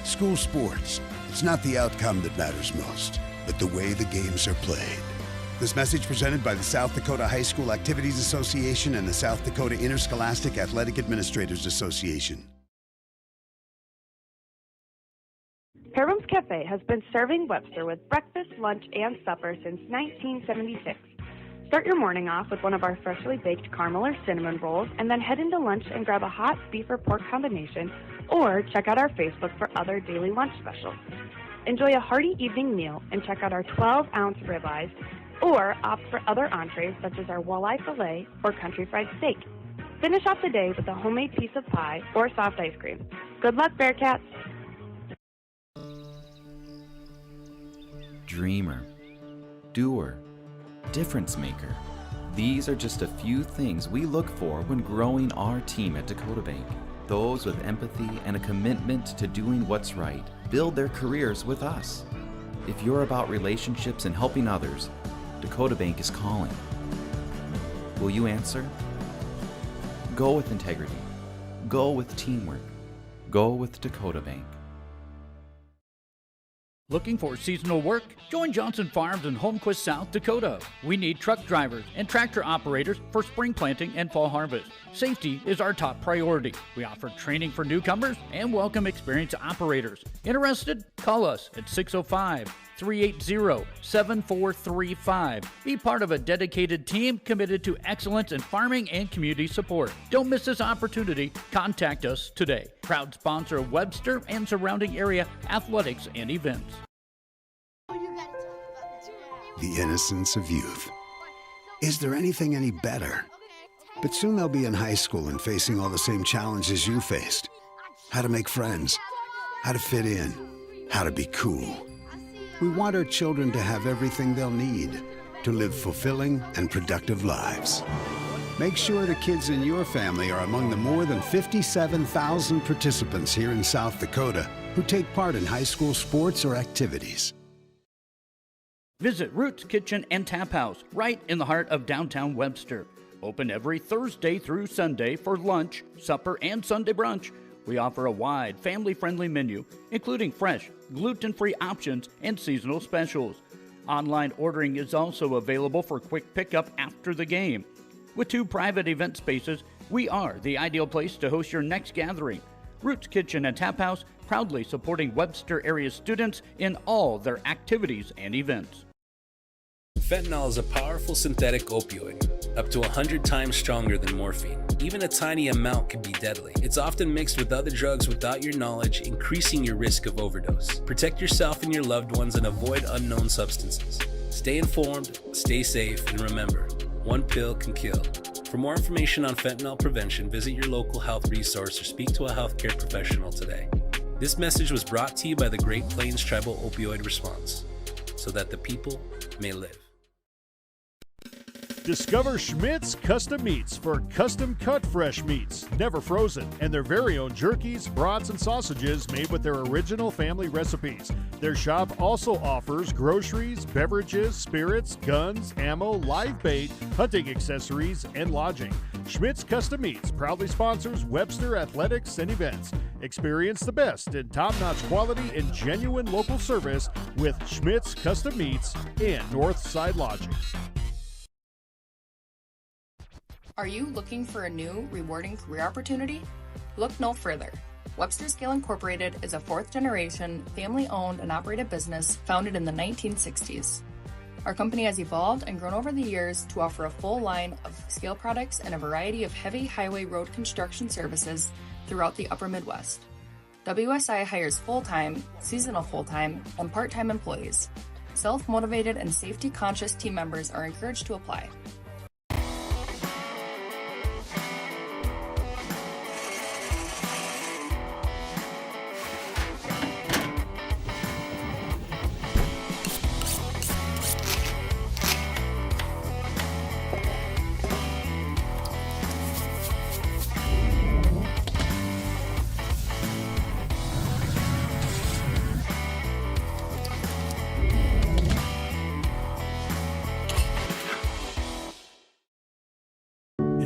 School sports, it's not the outcome that matters most, but the way the games are played. This message presented by the South Dakota High School Activities Association and the South Dakota Interscholastic Athletic Administrators Association. Herman's Cafe has been serving Webster with breakfast, lunch, and supper since 1976. Start your morning off with one of our freshly baked caramel or cinnamon rolls, and then head into lunch and grab a hot beef or pork combination, or check out our Facebook for other daily lunch specials. Enjoy a hearty evening meal and check out our 12-ounce ribeyes, or opt for other entrees such as our walleye fillet or country fried steak. Finish off the day with a homemade piece of pie or soft ice cream. Good luck, Bearcats! Dreamer, doer, difference maker. These are just a few things we look for when growing our team at Dakota Bank. Those with empathy and a commitment to doing what's right build their careers with us. If you're about relationships and helping others, Dakota Bank is calling. Will you answer? Go with integrity. Go with teamwork. Go with Dakota Bank. Looking for seasonal work? Join Johnson Farms in Holmquist, South Dakota. We need truck drivers and tractor operators for spring planting and fall harvest. Safety is our top priority. We offer training for newcomers and welcome experienced operators. Interested? Call us at 605-380-7435. Be part of a dedicated team committed to excellence in farming and community support. Don't miss this opportunity. Contact us today. Proud sponsor of Webster and surrounding area athletics and events. The innocence of youth. Is there anything any better? But soon they'll be in high school and facing all the same challenges you faced. How to make friends, how to fit in, how to be cool. We want our children to have everything they'll need to live fulfilling and productive lives. Make sure the kids in your family are among the more than 57,000 participants here in South Dakota who take part in high school sports or activities. Visit Roots Kitchen and Tap House right in the heart of downtown Webster. Open every Thursday through Sunday for lunch, supper, and Sunday brunch. We offer a wide, family-friendly menu, including fresh, gluten-free options and seasonal specials. Online ordering is also available for quick pickup after the game. With 2 private event spaces, we are the ideal place to host your next gathering. Roots Kitchen and Tap House, proudly supporting Webster area students in all their activities and events. Fentanyl is a powerful synthetic opioid, up to 100 times stronger than morphine. Even a tiny amount can be deadly. It's often mixed with other drugs without your knowledge, increasing your risk of overdose. Protect yourself and your loved ones and avoid unknown substances. Stay informed, stay safe, and remember, one pill can kill. For more information on fentanyl prevention, visit your local health resource or speak to a healthcare professional today. This message was brought to you by the Great Plains Tribal Opioid Response, so that the people may live. Discover Schmidt's Custom Meats for custom cut fresh meats, never frozen, and their very own jerkies, brats, and sausages made with their original family recipes. Their shop also offers groceries, beverages, spirits, guns, ammo, live bait, hunting accessories, and lodging. Schmidt's Custom Meats proudly sponsors Webster athletics and events. Experience the best in top-notch quality and genuine local service with Schmidt's Custom Meats and Northside Lodging. Are you looking for a new, rewarding career opportunity? Look no further. Webster Scale Incorporated is a 4th-generation, family-owned and operated business founded in the 1960s. Our company has evolved and grown over the years to offer a full line of scale products and a variety of heavy highway road construction services throughout the upper Midwest. WSI hires full-time, seasonal full-time, and part-time employees. Self-motivated and safety-conscious team members are encouraged to apply.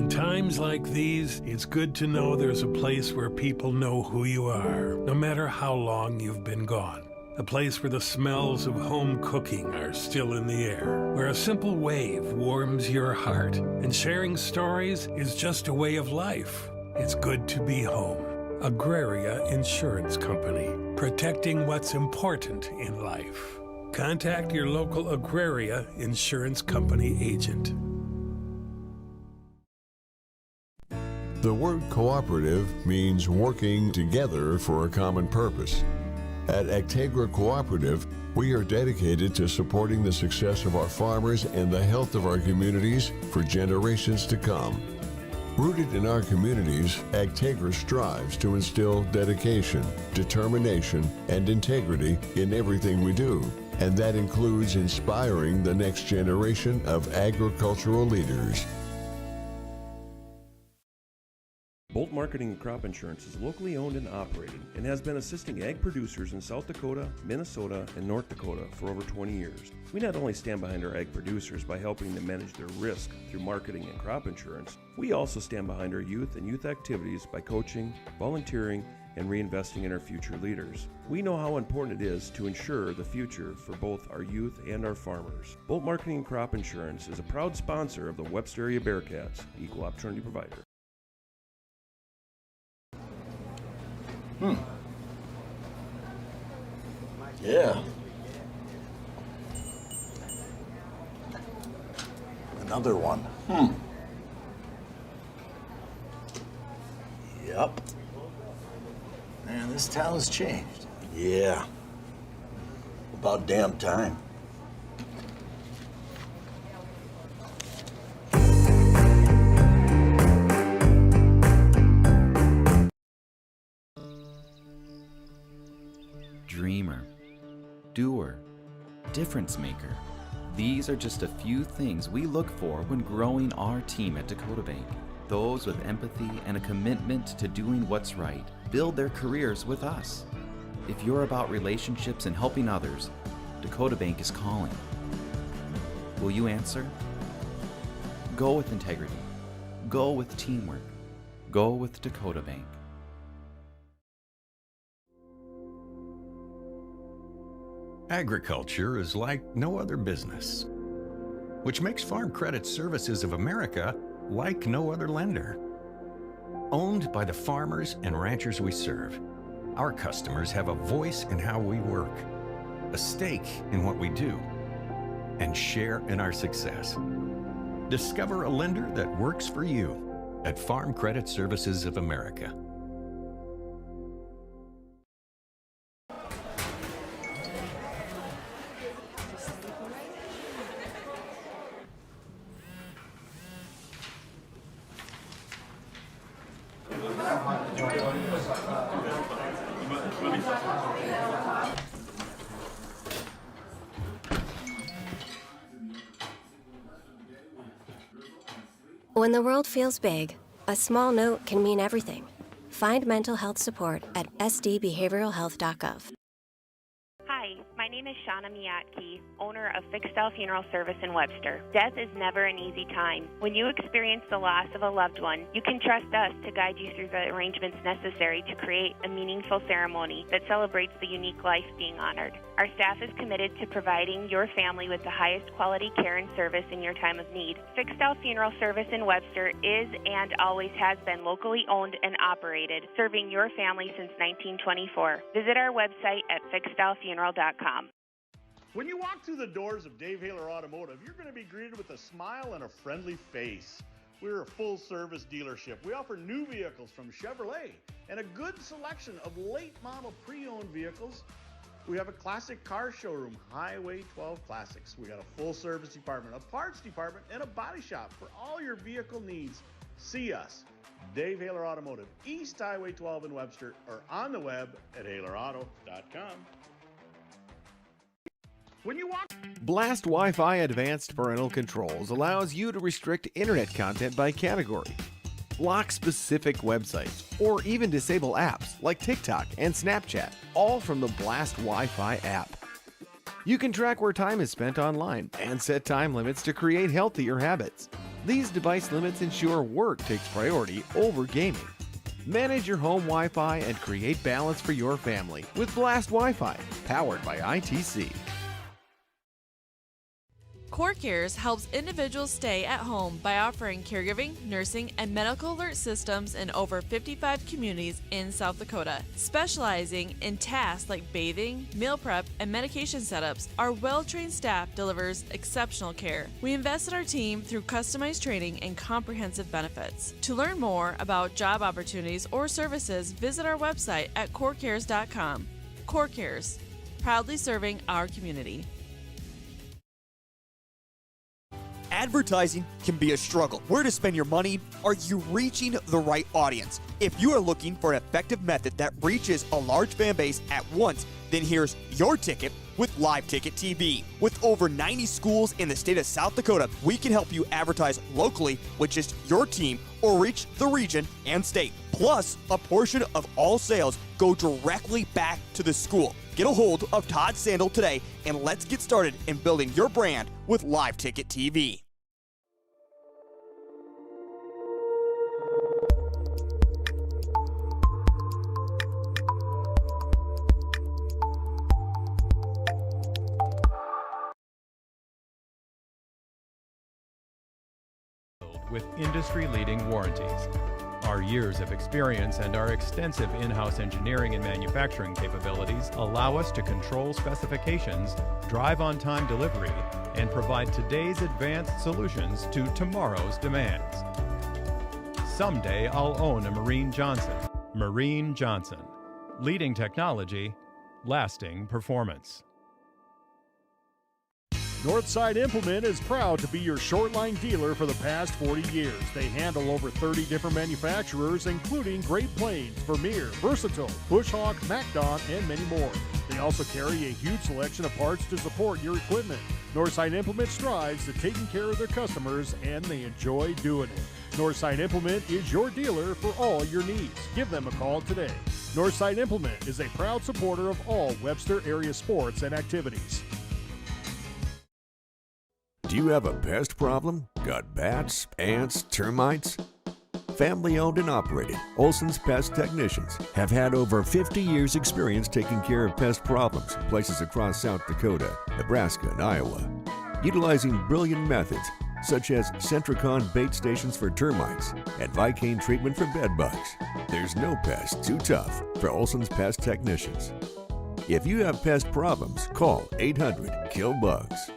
Times like these, it's good to know there's a place where people know who you are, no matter how long you've been gone. A place where the smells of home cooking are still in the air, where a simple wave warms your heart, and sharing stories is just a way of life. It's good to be home. Agraria Insurance Company, protecting what's important in life. Contact your local Agraria Insurance Company agent. The word cooperative means working together for a common purpose. At Actegra Cooperative, we are dedicated to supporting the success of our farmers and the health of our communities for generations to come. Rooted in our communities, Actegra strives to instill dedication, determination, and integrity in everything we do. And that includes inspiring the next generation of agricultural leaders. Bolt Marketing and Crop Insurance is locally owned and operated and has been assisting ag producers in South Dakota, Minnesota, and North Dakota for over 20 years. We not only stand behind our ag producers by helping them manage their risk through marketing and crop insurance, we also stand behind our youth and youth activities by coaching, volunteering, and reinvesting in our future leaders. We know how important it is to ensure the future for both our youth and our farmers. Bolt Marketing and Crop Insurance is a proud sponsor of the Webster area Bearcats, equal opportunity provider. Yeah. Another one. Yep. Man, this town's changed. Yeah. About damn time. Dreamer, doer, difference maker. These are just a few things we look for when growing our team at Dakota Bank. Those with empathy and a commitment to doing what's right build their careers with us. If you're about relationships and helping others, Dakota Bank is calling. Will you answer? Go with integrity. Go with teamwork. Go with Dakota Bank. Agriculture is like no other business, which makes Farm Credit Services of America like no other lender. Owned by the farmers and ranchers we serve, our customers have a voice in how we work, a stake in what we do, and share in our success. Discover a lender that works for you at Farm Credit Services of America. When the world feels big, a small note can mean everything. Find mental health support at sdbehavioralhealth.gov. Hi, my name is Shauna Miyatke, owner of Fixed Style Funeral Service in Webster. Death is never an easy time. When you experience the loss of a loved one, you can trust us to guide you through the arrangements necessary to create a meaningful ceremony that celebrates the unique life being honored. Our staff is committed to providing your family with the highest quality care and service in your time of need. Fixed Style Funeral Service in Webster is and always has been locally owned and operated, serving your family since 1924. Visit our website at fixedstylefuneral.com. When you walk through the doors of Dave Haler Automotive, you're going to be greeted with a smile and a friendly face. We're a full-service dealership. We offer new vehicles from Chevrolet and a good selection of late-model pre-owned vehicles. We have a classic car showroom, Highway 12 Classics. We got a full-service department, a parts department, and a body shop for all your vehicle needs. See us, Dave Haler Automotive, East Highway 12 in Webster, or on the web at halerauto.com. When you walk... Blast Wi-Fi Advanced Parental Controls allows you to restrict internet content by category, block specific websites, or even disable apps like TikTok and Snapchat, all from the Blast Wi-Fi app. You can track where time is spent online and set time limits to create healthier habits. These device limits ensure work takes priority over gaming. Manage your home Wi-Fi and create balance for your family with Blast Wi-Fi, powered by ITC. CoreCares helps individuals stay at home by offering caregiving, nursing, and medical alert systems in over 55 communities in South Dakota. Specializing in tasks like bathing, meal prep, and medication setups, our well-trained staff delivers exceptional care. We invest in our team through customized training and comprehensive benefits. To learn more about job opportunities or services, visit our website at corecares.com. CoreCares, proudly serving our community. Advertising can be a struggle. Where to spend your money? Are you reaching the right audience? If you are looking for an effective method that reaches a large fan base at once, Then here's your ticket with Live Ticket TV. With over 90 schools in the state of South Dakota, we can help you advertise locally with just your team or reach the region and state. Plus, a portion of all sales go directly back to the school. Get a hold of Todd Sandel today and let's get started in building your brand with Live Ticket TV. With industry-leading warranties. Our years of experience and our extensive in-house engineering and manufacturing capabilities allow us to control specifications, drive on-time delivery, and provide today's advanced solutions to tomorrow's demands. Someday I'll own a Marine Johnson. Marine Johnson. Leading technology, lasting performance. Northside Implement is proud to be your short line dealer for the past 40 years. They handle over 30 different manufacturers, including Great Plains, Vermeer, Versatile, Bushhawk, MacDon, and many more. They also carry a huge selection of parts to support your equipment. Northside Implement strives at taking care of their customers, and they enjoy doing it. Northside Implement is your dealer for all your needs. Give them a call today. Northside Implement is a proud supporter of all Webster area sports and activities. Do you have a pest problem? Got bats, ants, termites? Family owned and operated, Olson's Pest Technicians have had over 50 years experience taking care of pest problems in places across South Dakota, Nebraska, and Iowa. Utilizing brilliant methods such as Centricon bait stations for termites and Vicane treatment for bed bugs, there's no pest too tough for Olson's Pest Technicians. If you have pest problems, call 800-KILL-BUGS.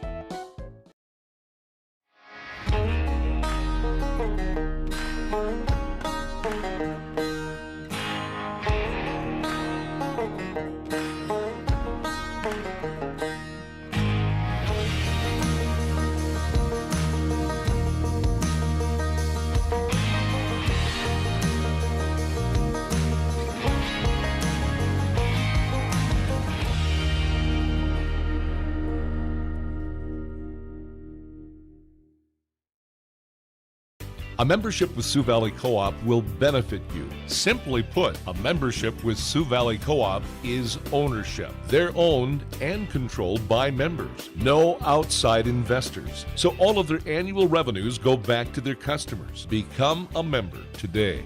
A membership with Sioux Valley Co-op will benefit you. Simply put, a membership with Sioux Valley Co-op is ownership. They're owned and controlled by members. No outside investors. So all of their annual revenues go back to their customers. Become a member today.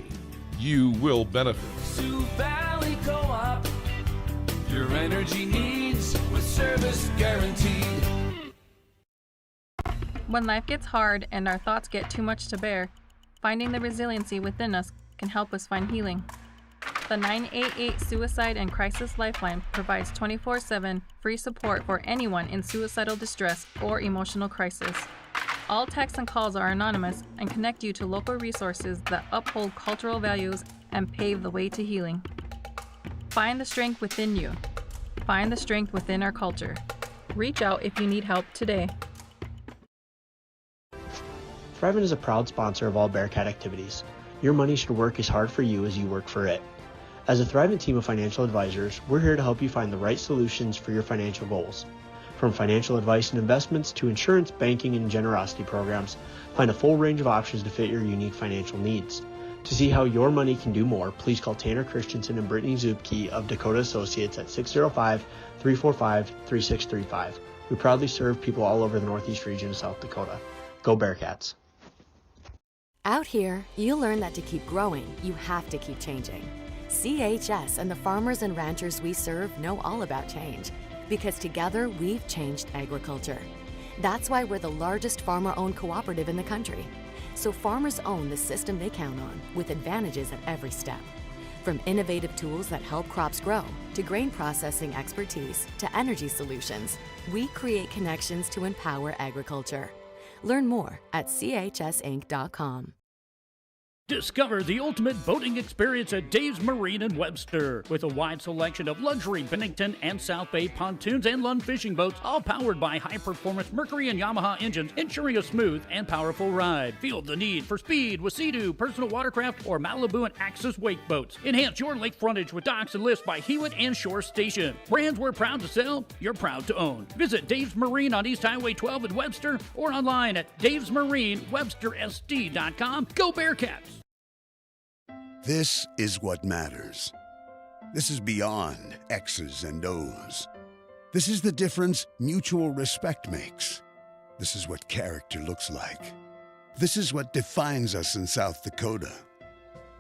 You will benefit. Sioux Valley Co-op. Your energy needs with service guaranteed. When life gets hard and our thoughts get too much to bear, finding the resiliency within us can help us find healing. The 988 Suicide and Crisis Lifeline provides 24/7 free support for anyone in suicidal distress or emotional crisis. All texts and calls are anonymous and connect you to local resources that uphold cultural values and pave the way to healing. Find the strength within you. Find the strength within our culture. Reach out if you need help today. Thrivent is a proud sponsor of all Bearcat activities. Your money should work as hard for you as you work for it. As a Thrivent team of financial advisors, we're here to help you find the right solutions for your financial goals. From financial advice and investments to insurance, banking, and generosity programs, find a full range of options to fit your unique financial needs. To see how your money can do more, please call Tanner Christensen and Brittany Zupke of Dakota Associates at 605-345-3635. We proudly serve people all over the Northeast region of South Dakota. Go Bearcats. Out here, you learn that to keep growing, you have to keep changing. CHS and the farmers and ranchers we serve know all about change, because together we've changed agriculture. That's why we're the largest farmer-owned cooperative in the country. So farmers own the system they count on, with advantages at every step. From innovative tools that help crops grow, to grain processing expertise, to energy solutions, we create connections to empower agriculture. Learn more at chsinc.com. Discover the ultimate boating experience at Dave's Marine in Webster. With a wide selection of luxury Bennington and South Bay pontoons and Lund fishing boats, all powered by high-performance Mercury and Yamaha engines, ensuring a smooth and powerful ride. Feel the need for speed with Sea-Doo, personal watercraft, or Malibu and Axis wake boats. Enhance your lake frontage with docks and lifts by Hewitt and Shore Station. Brands we're proud to sell, you're proud to own. Visit Dave's Marine on East Highway 12 in Webster or online at davesmarinewebstersd.com. Go Bearcats! This is what matters. This is beyond X's and O's. This is the difference mutual respect makes. This is what character looks like. This is what defines us in South Dakota.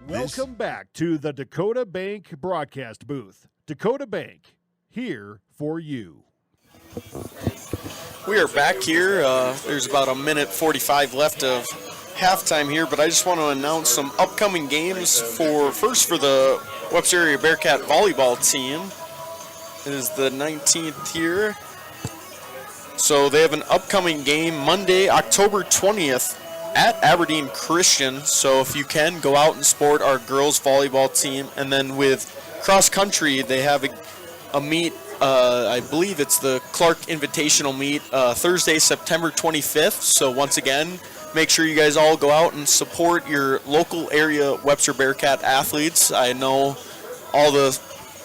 Welcome back to the Dakota Bank broadcast booth. Dakota Bank, here for you. We are back here. There's about a minute 45 left of halftime here, but I just want to announce some upcoming games for the Webster area Bearcat volleyball team. It is the 19th here. So they have an upcoming game Monday, October 20th at Aberdeen Christian. So if you can, go out and support our girls volleyball team. And then with cross country, they have a meet. I believe it's the Clark Invitational meet Thursday, September 25th. So once again, make sure you guys all go out and support your local area Webster Bearcat athletes. I know all the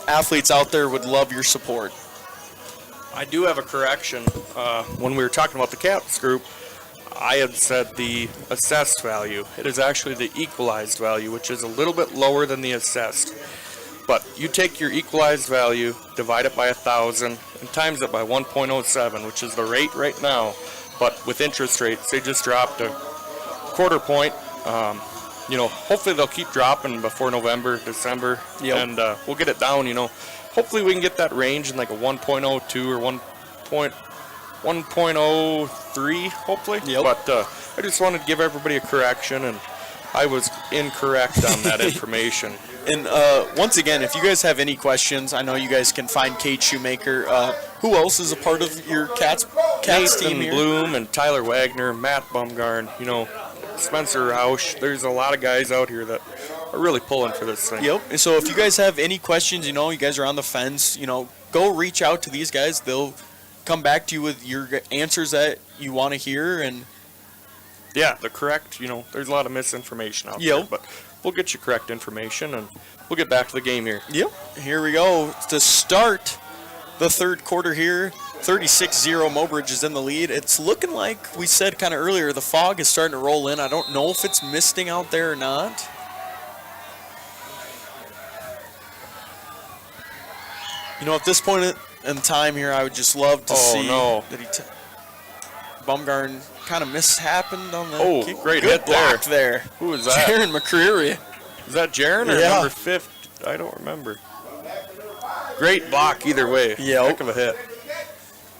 athletes out there would love your support. I do have a correction. When we were talking about the Cats group, I had said the assessed value. It is actually the equalized value, which is a little bit lower than the assessed. But you take your equalized value, divide it by 1,000, and times it by 1.07, which is the rate right now. But with interest rates, they just dropped a quarter point. Hopefully they'll keep dropping before November, December, and we'll get it down. Hopefully we can get that range in like a 1.02 or 1.03, hopefully. But I just wanted to give everybody a correction, and I was incorrect on that information. And once again, if you guys have any questions, I know you guys can find Kate Shoemaker. Who else is a part of your Cats team here? Bloom and Tyler Wagner, Matt Bumgarn, Spencer Rausch. There's a lot of guys out here that are really pulling for this thing. Yep. And so if you guys have any questions, you guys are on the fence, go reach out to these guys. They'll come back to you with your answers that you want to hear. And yeah, the correct, there's a lot of misinformation out there, but we'll get you correct information, and we'll get back to the game here. Yep. Here we go. To start the third quarter here, 36-0, Mobridge is in the lead. It's looking like we said kind of earlier, the fog is starting to roll in. I don't know if it's misting out there or not. At this point in time here, I would just love to see that Bumgarn kind of mishappened on the kick. Great Good hit block there. Who is that? Jaron McCreary. Is that Jaron or number 5? I don't remember. Great block either way. Yeah. Heck of a hit.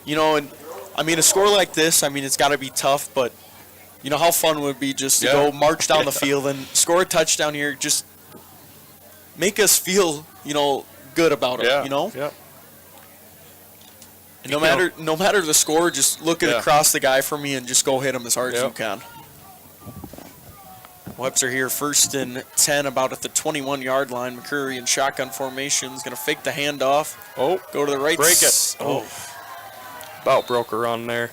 And a score like this, it's got to be tough, but how fun would it be just to go march down the field and score a touchdown here, just make us feel, good about it, Yeah. And no matter the score, just look across the guy for me and just go hit him as hard as you can. Webster here, 1st and 10, about at the 21-yard line. McCreary in shotgun formation is going to fake the handoff. Go to the right. Break it. About broke a run there.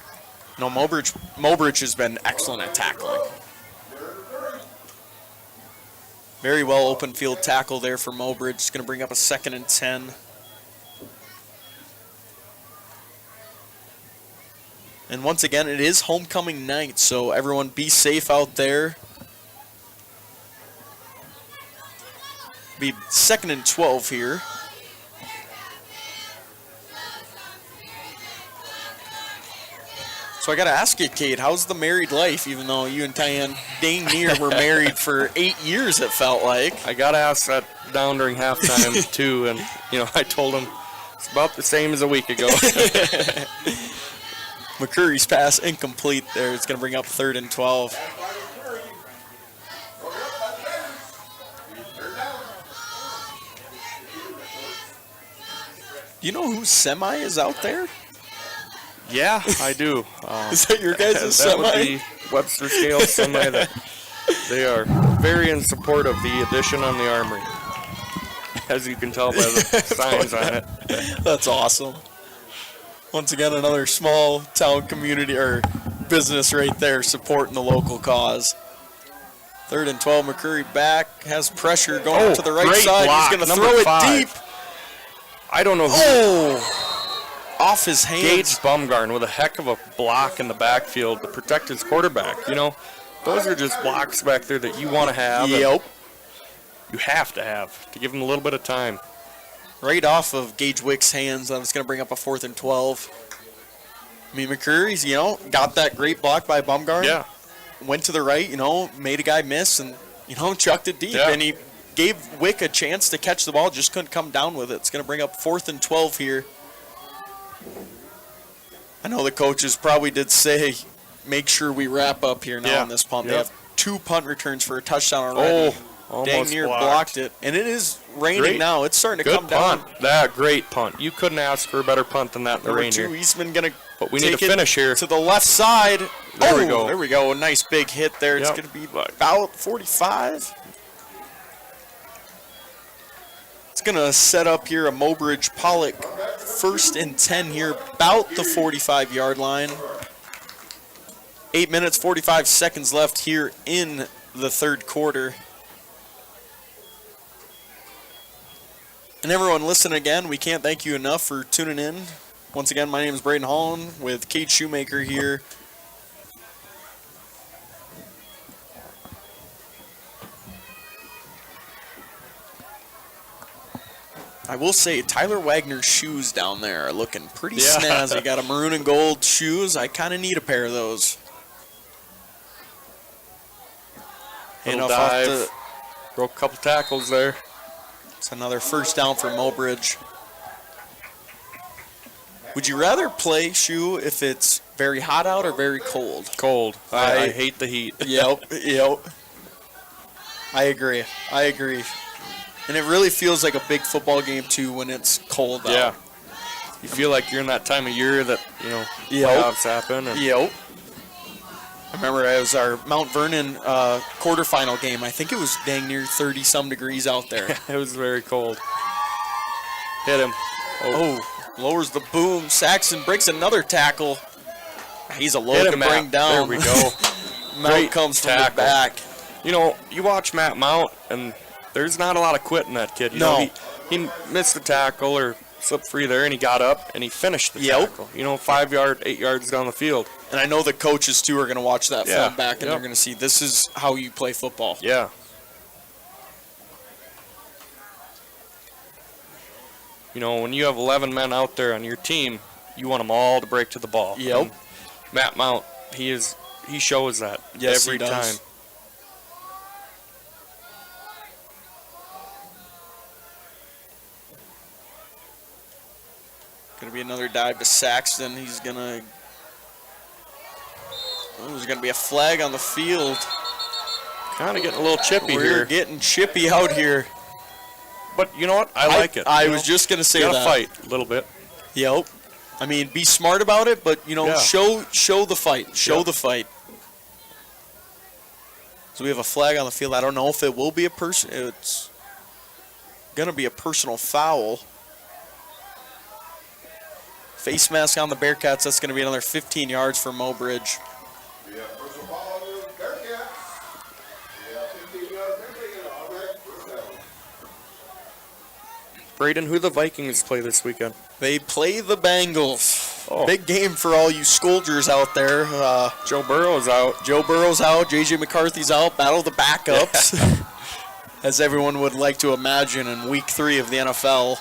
No, Mobridge has been excellent at tackling. Very well open field tackle there for Mobridge. It's going to bring up a 2nd and 10. And once again, it is homecoming night, so everyone be safe out there. Be 2nd and 12 here. So I got to ask you, Kate, how's the married life, even though you and Tyann dang near were married for 8 years, it felt like? I got asked that down during halftime, too, and, I told him it's about the same as a week ago. McCreary's pass incomplete there. It's going to bring up 3rd and 12. Do you know whose semi is out there? Yeah, I do. Is that your guys' that semi? would be Webster Scale semi that They are very in support of the addition on the Armory, as you can tell by the signs on it. That's awesome. Once again, another small town community or business right there supporting the local cause. 3rd and 12, McCurry back, has pressure going to the right side. Block. He's going to throw it deep. I don't know who. Off his hands. Gage Bumgarn with a heck of a block in the backfield to protect his quarterback. You know, those are just blocks back there that you want to have. Yep. You have to give him a little bit of time. Right off of Gage Wick's hands, that's going to bring up a 4th and 12. I mean, McCurry's, got that great block by Bumgarn. Yeah. Went to the right, made a guy miss and, chucked it deep. Yeah. And he gave Wick a chance to catch the ball, just couldn't come down with it. It's going to bring up 4th and 12 here. I know the coaches probably did say, make sure we wrap up here now on this punt. They have 2 punt returns for a touchdown already. Almost dang near blocked it. And it is raining now. It's starting to come punt. down. That great punt. You couldn't ask for a better punt than that in the rain here. Eastman going to But we need to finish here. To the left side. There we go. There we go. A nice big hit there. It's going to be about 45. It's going to set up here a Mobridge Pollock 1st and 10 here, about the 45-yard line. 8 minutes, 45 seconds left here in the 3rd quarter. And everyone listen again, we can't thank you enough for tuning in. Once again, my name is Braden Holland with Kate Shoemaker here. I will say, Tyler Wagner's shoes down there are looking pretty snazzy. Got a maroon and gold shoes. I kind of need a pair of those. Little dive. Broke a couple tackles there. It's another 1st down for Mobridge. Would you rather play shoe if it's very hot out or very cold? Cold. I hate the heat. Yep. I agree. And it really feels like a big football game, too, when it's cold out. Yeah. You feel like you're in that time of year that, playoffs happen. And I remember it was our Mount Vernon quarterfinal game. I think it was dang near 30-some degrees out there. It was very cold. Hit him. Lowers the boom. Saxon breaks another tackle. He's a low to bring down. There we go. Mount comes from the back. You watch Matt Mount, and there's not a lot of quitting that kid. He missed the tackle or slipped free there, and he got up, and he finished the tackle. 5 yards, 8 yards down the field. And I know the coaches, too, are going to watch that film back, and they're going to see this is how you play football. Yeah. When you have 11 men out there on your team, you want them all to break to the ball. Yep. And Matt Mount, he shows that every time. Going to be another dive to Saxton. There's going to be a flag on the field. Kind of getting a little chippy here. We're getting chippy out here. But you know what? I like it. I was just going to say that. You got to fight a little bit. Yep. I mean, be smart about it, but, show the fight. Show the fight. So we have a flag on the field. I don't know if it will be it's going to be a personal foul. Face mask on the Bearcats. That's going to be another 15 yards for Mobridge. Braden, who the Vikings play this weekend? They play the Bengals. Big game for all you Scolders out there. Joe Burrow's out. J.J. McCarthy's out. Battle of the backups, as everyone would like to imagine in Week 3 of the NFL.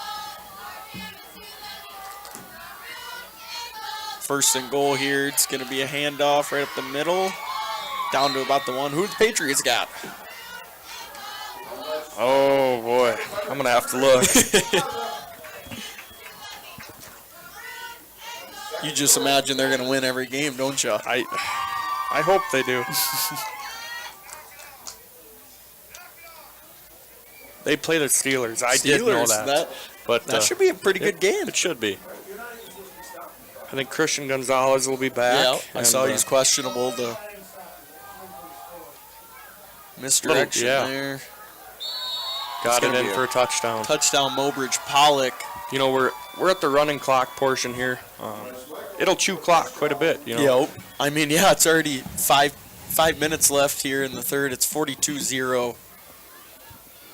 1st and goal here. It's going to be a handoff right up the middle, down to about the 1. Who the Patriots got? Oh, boy. I'm going to have to look. You just imagine they're going to win every game, don't you? I hope they do. They play the Steelers. I did know that. But that should be a pretty good game. It should be. I think Christian Gonzalez will be back. Yeah, I saw he's questionable. Misdirection there. Got it in for a touchdown. Touchdown, Mobridge. Pollock. You know, we're at the running clock portion here. It'll chew clock quite a bit, you know. Yep. I mean, yeah, it's already 5 minutes left here in the third. It's 42-0.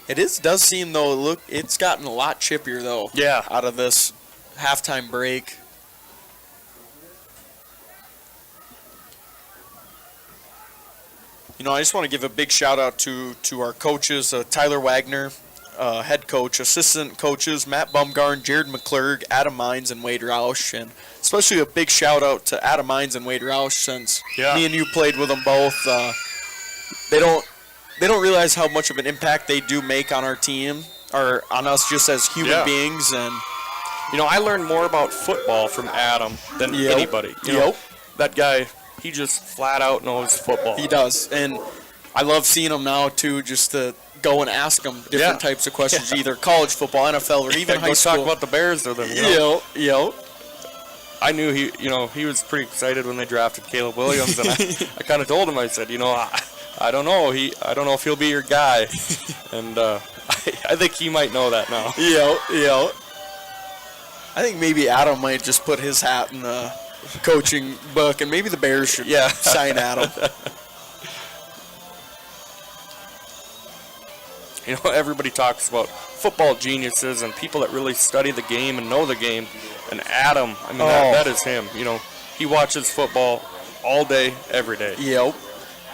It does seem, though, look, it's gotten a lot chippier, though. Yeah. Out of this halftime break. You know, I just want to give a big shout out to our coaches, Tyler Wagner, head coach, assistant coaches, Matt Bumgarn, Jared McClurg, Adam Mines, and Wade Roush. And especially a big shout out to Adam Mines and Wade Roush, since me and you played with them both. They don't realize how much of an impact they do make on our team, or on us just as human beings. And you know, I learned more about football from Adam than anybody. You know, that guy, he just flat out knows football. He does. And I love seeing him now, too, just to go and ask him different types of questions, either college football, NFL, or even high school. Talk about the Bears with him. You know? I knew he was pretty excited when they drafted Caleb Williams, and I kind of told him, I said, you know, I don't know. I don't know if he'll be your guy. And I think he might know that now. I think maybe Adam might just put his hat in the coaching book, and maybe the Bears should sign Adam. You know, everybody talks about football geniuses and people that really study the game and know the game. And Adam, I mean, that is him. You know, he watches football all day, every day. Yep.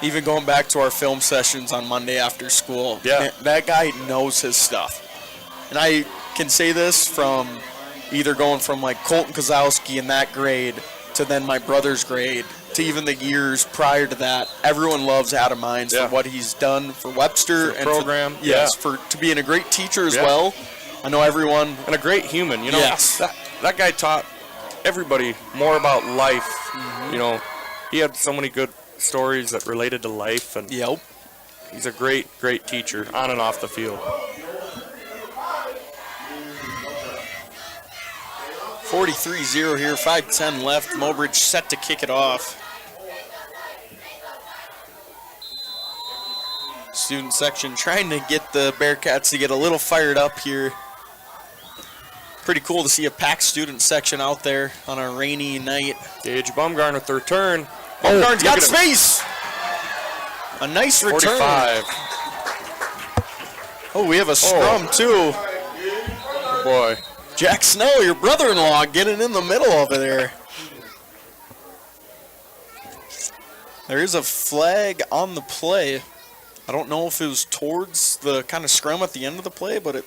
Even going back to our film sessions on Monday after school. Yeah. That guy knows his stuff. And I can say this from either going from like Colton Kozlowski in that grade to then my brother's grade to even the years prior to that. Everyone loves Adam Mines for what he's done for Webster and program. For to being a great teacher as well. I know everyone. And a great human, you know. That guy taught everybody more about life. Mm-hmm. You know, he had so many good stories that related to life, and he's a great teacher on and off the field. 43-0 here, 5:10 left. Mobridge set to kick it off. Student section trying to get the Bearcats to get a little fired up here. Pretty cool to see a packed student section out there on a rainy night. Gage Bumgarn with the return. Bumgarn's got space. A nice 45. return. Oh, we have a scrum too. Oh boy. Jack Snow, your brother-in-law, getting in the middle over there. There is a flag on the play. I don't know if it was towards the kind of scrum at the end of the play, but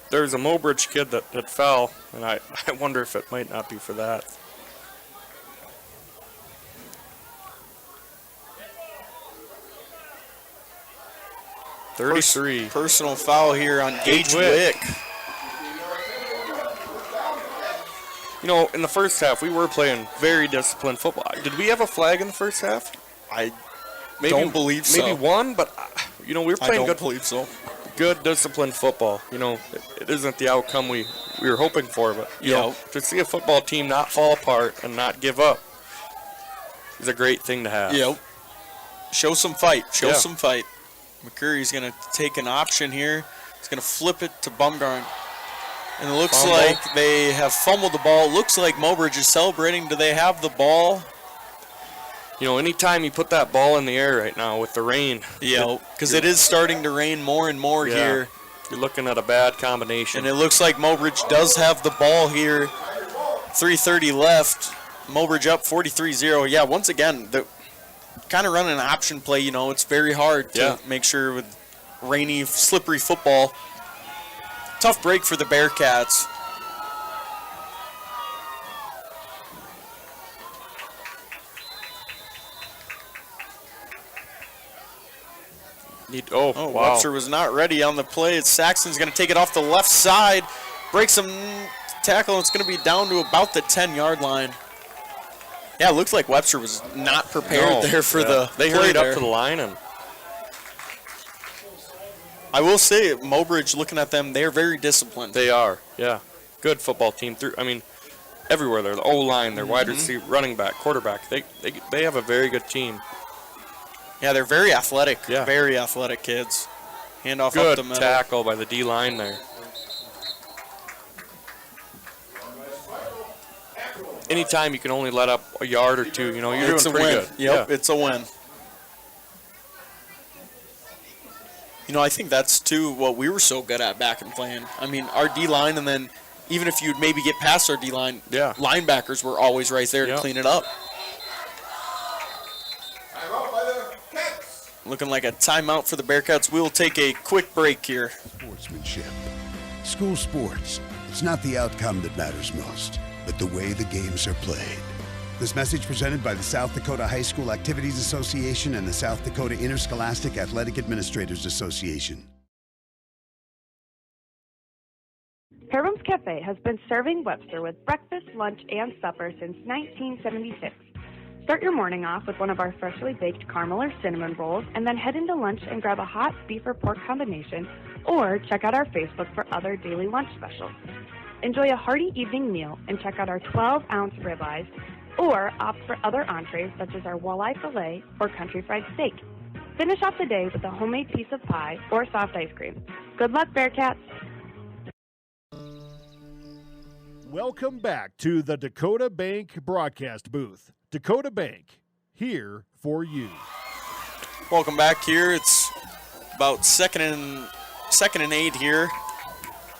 there's a Mobridge kid that fell, and I wonder if it might not be for that. Personal foul here on Gage Wick. You know, in the first half, we were playing very disciplined football. Did we have a flag in the first half? I don't believe so. Maybe one, but, you know, we were playing I don't believe so. Good, disciplined football. You know, it isn't the outcome we were hoping for, but, you know, to see a football team not fall apart and not give up is a great thing to have. Yep. Show some fight. Some fight. McCurry's going to take an option here. He's going to flip it to Bumgarn. And it looks like they have fumbled the ball. It looks like Mobridge is celebrating. Do they have the ball? You know, anytime you put that ball in the air right now with the rain. Yeah, because it is starting to rain more and more here. You're looking at a bad combination. And it looks like Mobridge does have the ball here. 3:30 left. Mobridge up 43-0. Yeah, once again, kind of running an option play, you know, it's very hard to make sure with rainy, slippery football. Tough break for the Bearcats. Wow. Webster was not ready on the play. Saxon's going to take it off the left side, break some tackle, and it's going to be down to about the 10-yard line. Yeah, it looks like Webster was not prepared there for the They hurried up to the line. And I will say, Mobridge, looking at them, they're very disciplined. They are, yeah. Good football team. Everywhere there. The O-line, their wide receiver, running back, quarterback. They have a very good team. Yeah, they're very athletic. Yeah. Very athletic kids. Handoff Good up the middle. tackle by the D-line there. Anytime you can only let up a yard or two, you're It's doing a pretty win. good. Yep, it's a win. I think that's, too, what we were so good at back in playing. I mean, our D-line, and then even if you'd maybe get past our D-line, linebackers were always right there to clean it up. Looking like a timeout for the Bearcats. We'll take a quick break here. Sportsmanship. School sports. It's not the outcome that matters most, but the way the games are played. This message presented by the South Dakota High School Activities Association and the South Dakota Interscholastic Athletic Administrators Association. Herman's Cafe has been serving Webster with breakfast, lunch, and supper since 1976. Start your morning off with one of our freshly baked caramel or cinnamon rolls, and then head into lunch and grab a hot beef or pork combination, or check out our Facebook for other daily lunch specials. Enjoy a hearty evening meal and check out our 12-ounce ribeyes, or opt for other entrees such as our walleye fillet or country fried steak. Finish off the day with a homemade piece of pie or soft ice cream. Good luck, Bearcats! Welcome back to the Dakota Bank broadcast booth. Dakota Bank, here for you. Welcome back here. It's about second and 8 here.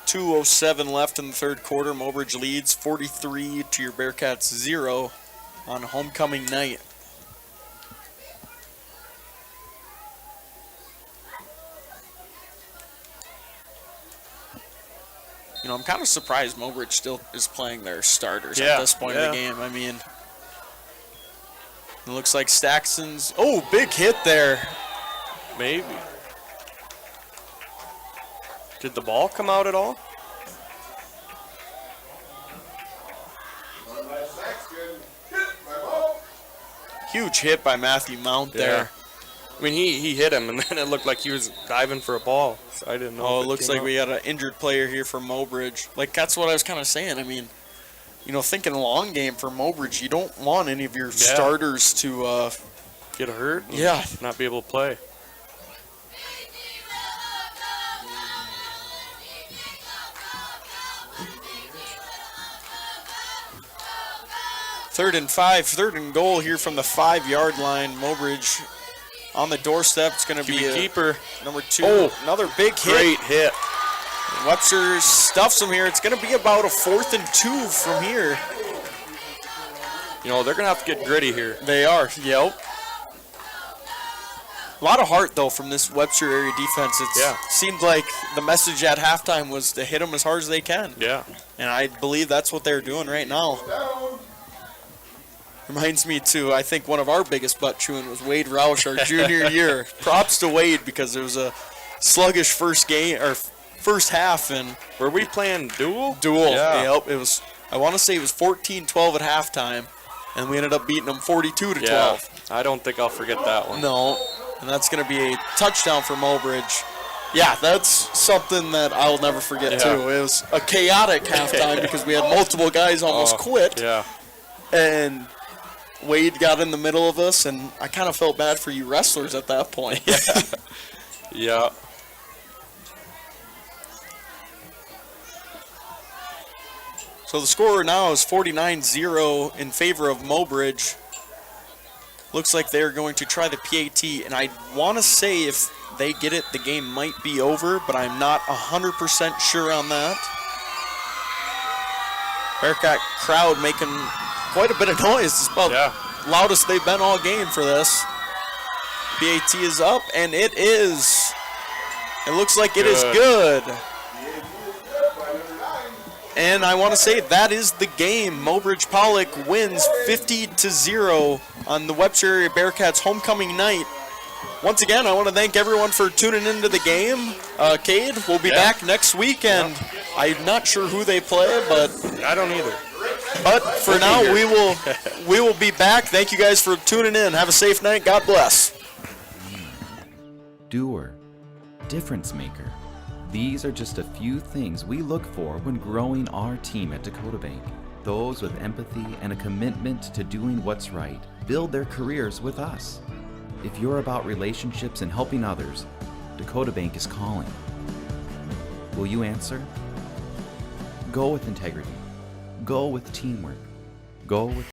2:07 left in the third quarter. Mobridge leads 43 to your Bearcats 0 on homecoming night. I'm kind of surprised Mobridge still is playing their starters at this point of the game. I mean, it looks like Staxton's. Oh, big hit there. Maybe. Did the ball come out at all? Huge hit by Matthew Mount there. I mean, he hit him, and then it looked like he was diving for a ball. So I didn't know. Oh, it looks like we got an injured player here from Mobridge. Like, that's what I was kind of saying. I mean, thinking long game for Mobridge, you don't want any of your starters to get hurt. Yeah. Not be able to play. Third and 5, third and goal here from the 5-yard line. Mobridge on the doorstep. It's going to be a keeper. Number 2. Oh, another big hit. Great hit. Webster stuffs him here. It's going to be about a 4th and 2 from here. They're going to have to get gritty here. They are, yep. A lot of heart, though, from this Webster area defense. It seemed like the message at halftime was to hit them as hard as they can. Yeah. And I believe that's what they're doing right now. Reminds me, too, I think one of our biggest butt chewing was Wade Roush, our junior year. Props to Wade because it was a sluggish first half. And were we playing dual? Dual. Yeah. Yep. It was. I want to say it was 14-12 at halftime, and we ended up beating them 42-12. Yeah. I don't think I'll forget that one. No. And that's going to be a touchdown for Mobridge. Yeah, that's something that I'll never forget, too. It was a chaotic halftime because we had multiple guys almost quit. Yeah. And Wade got in the middle of us, and I kind of felt bad for you wrestlers at that point. Yeah. So the score now is 49-0 in favor of Mobridge. Looks like they're going to try the PAT, and I want to say if they get it, the game might be over, but I'm not 100% sure on that. Bearcat crowd making quite a bit of noise. It's about the loudest they've been all game for this. PAT is up, and it is. It looks like it is good. And I want to say that is the game. Mobridge Pollock wins 50-0 on the Webster area Bearcats homecoming night. Once again, I want to thank everyone for tuning into the game. Cade, we'll be back next week, and I'm not sure who they play, but I don't either. But for now, we will be back. Thank you guys for tuning in. Have a safe night. God bless. Doer, difference maker. These are just a few things we look for when growing our team at Dakota Bank. Those with empathy and a commitment to doing what's right build their careers with us. If you're about relationships and helping others, Dakota Bank is calling. Will you answer? Go with integrity. Go with teamwork. Go with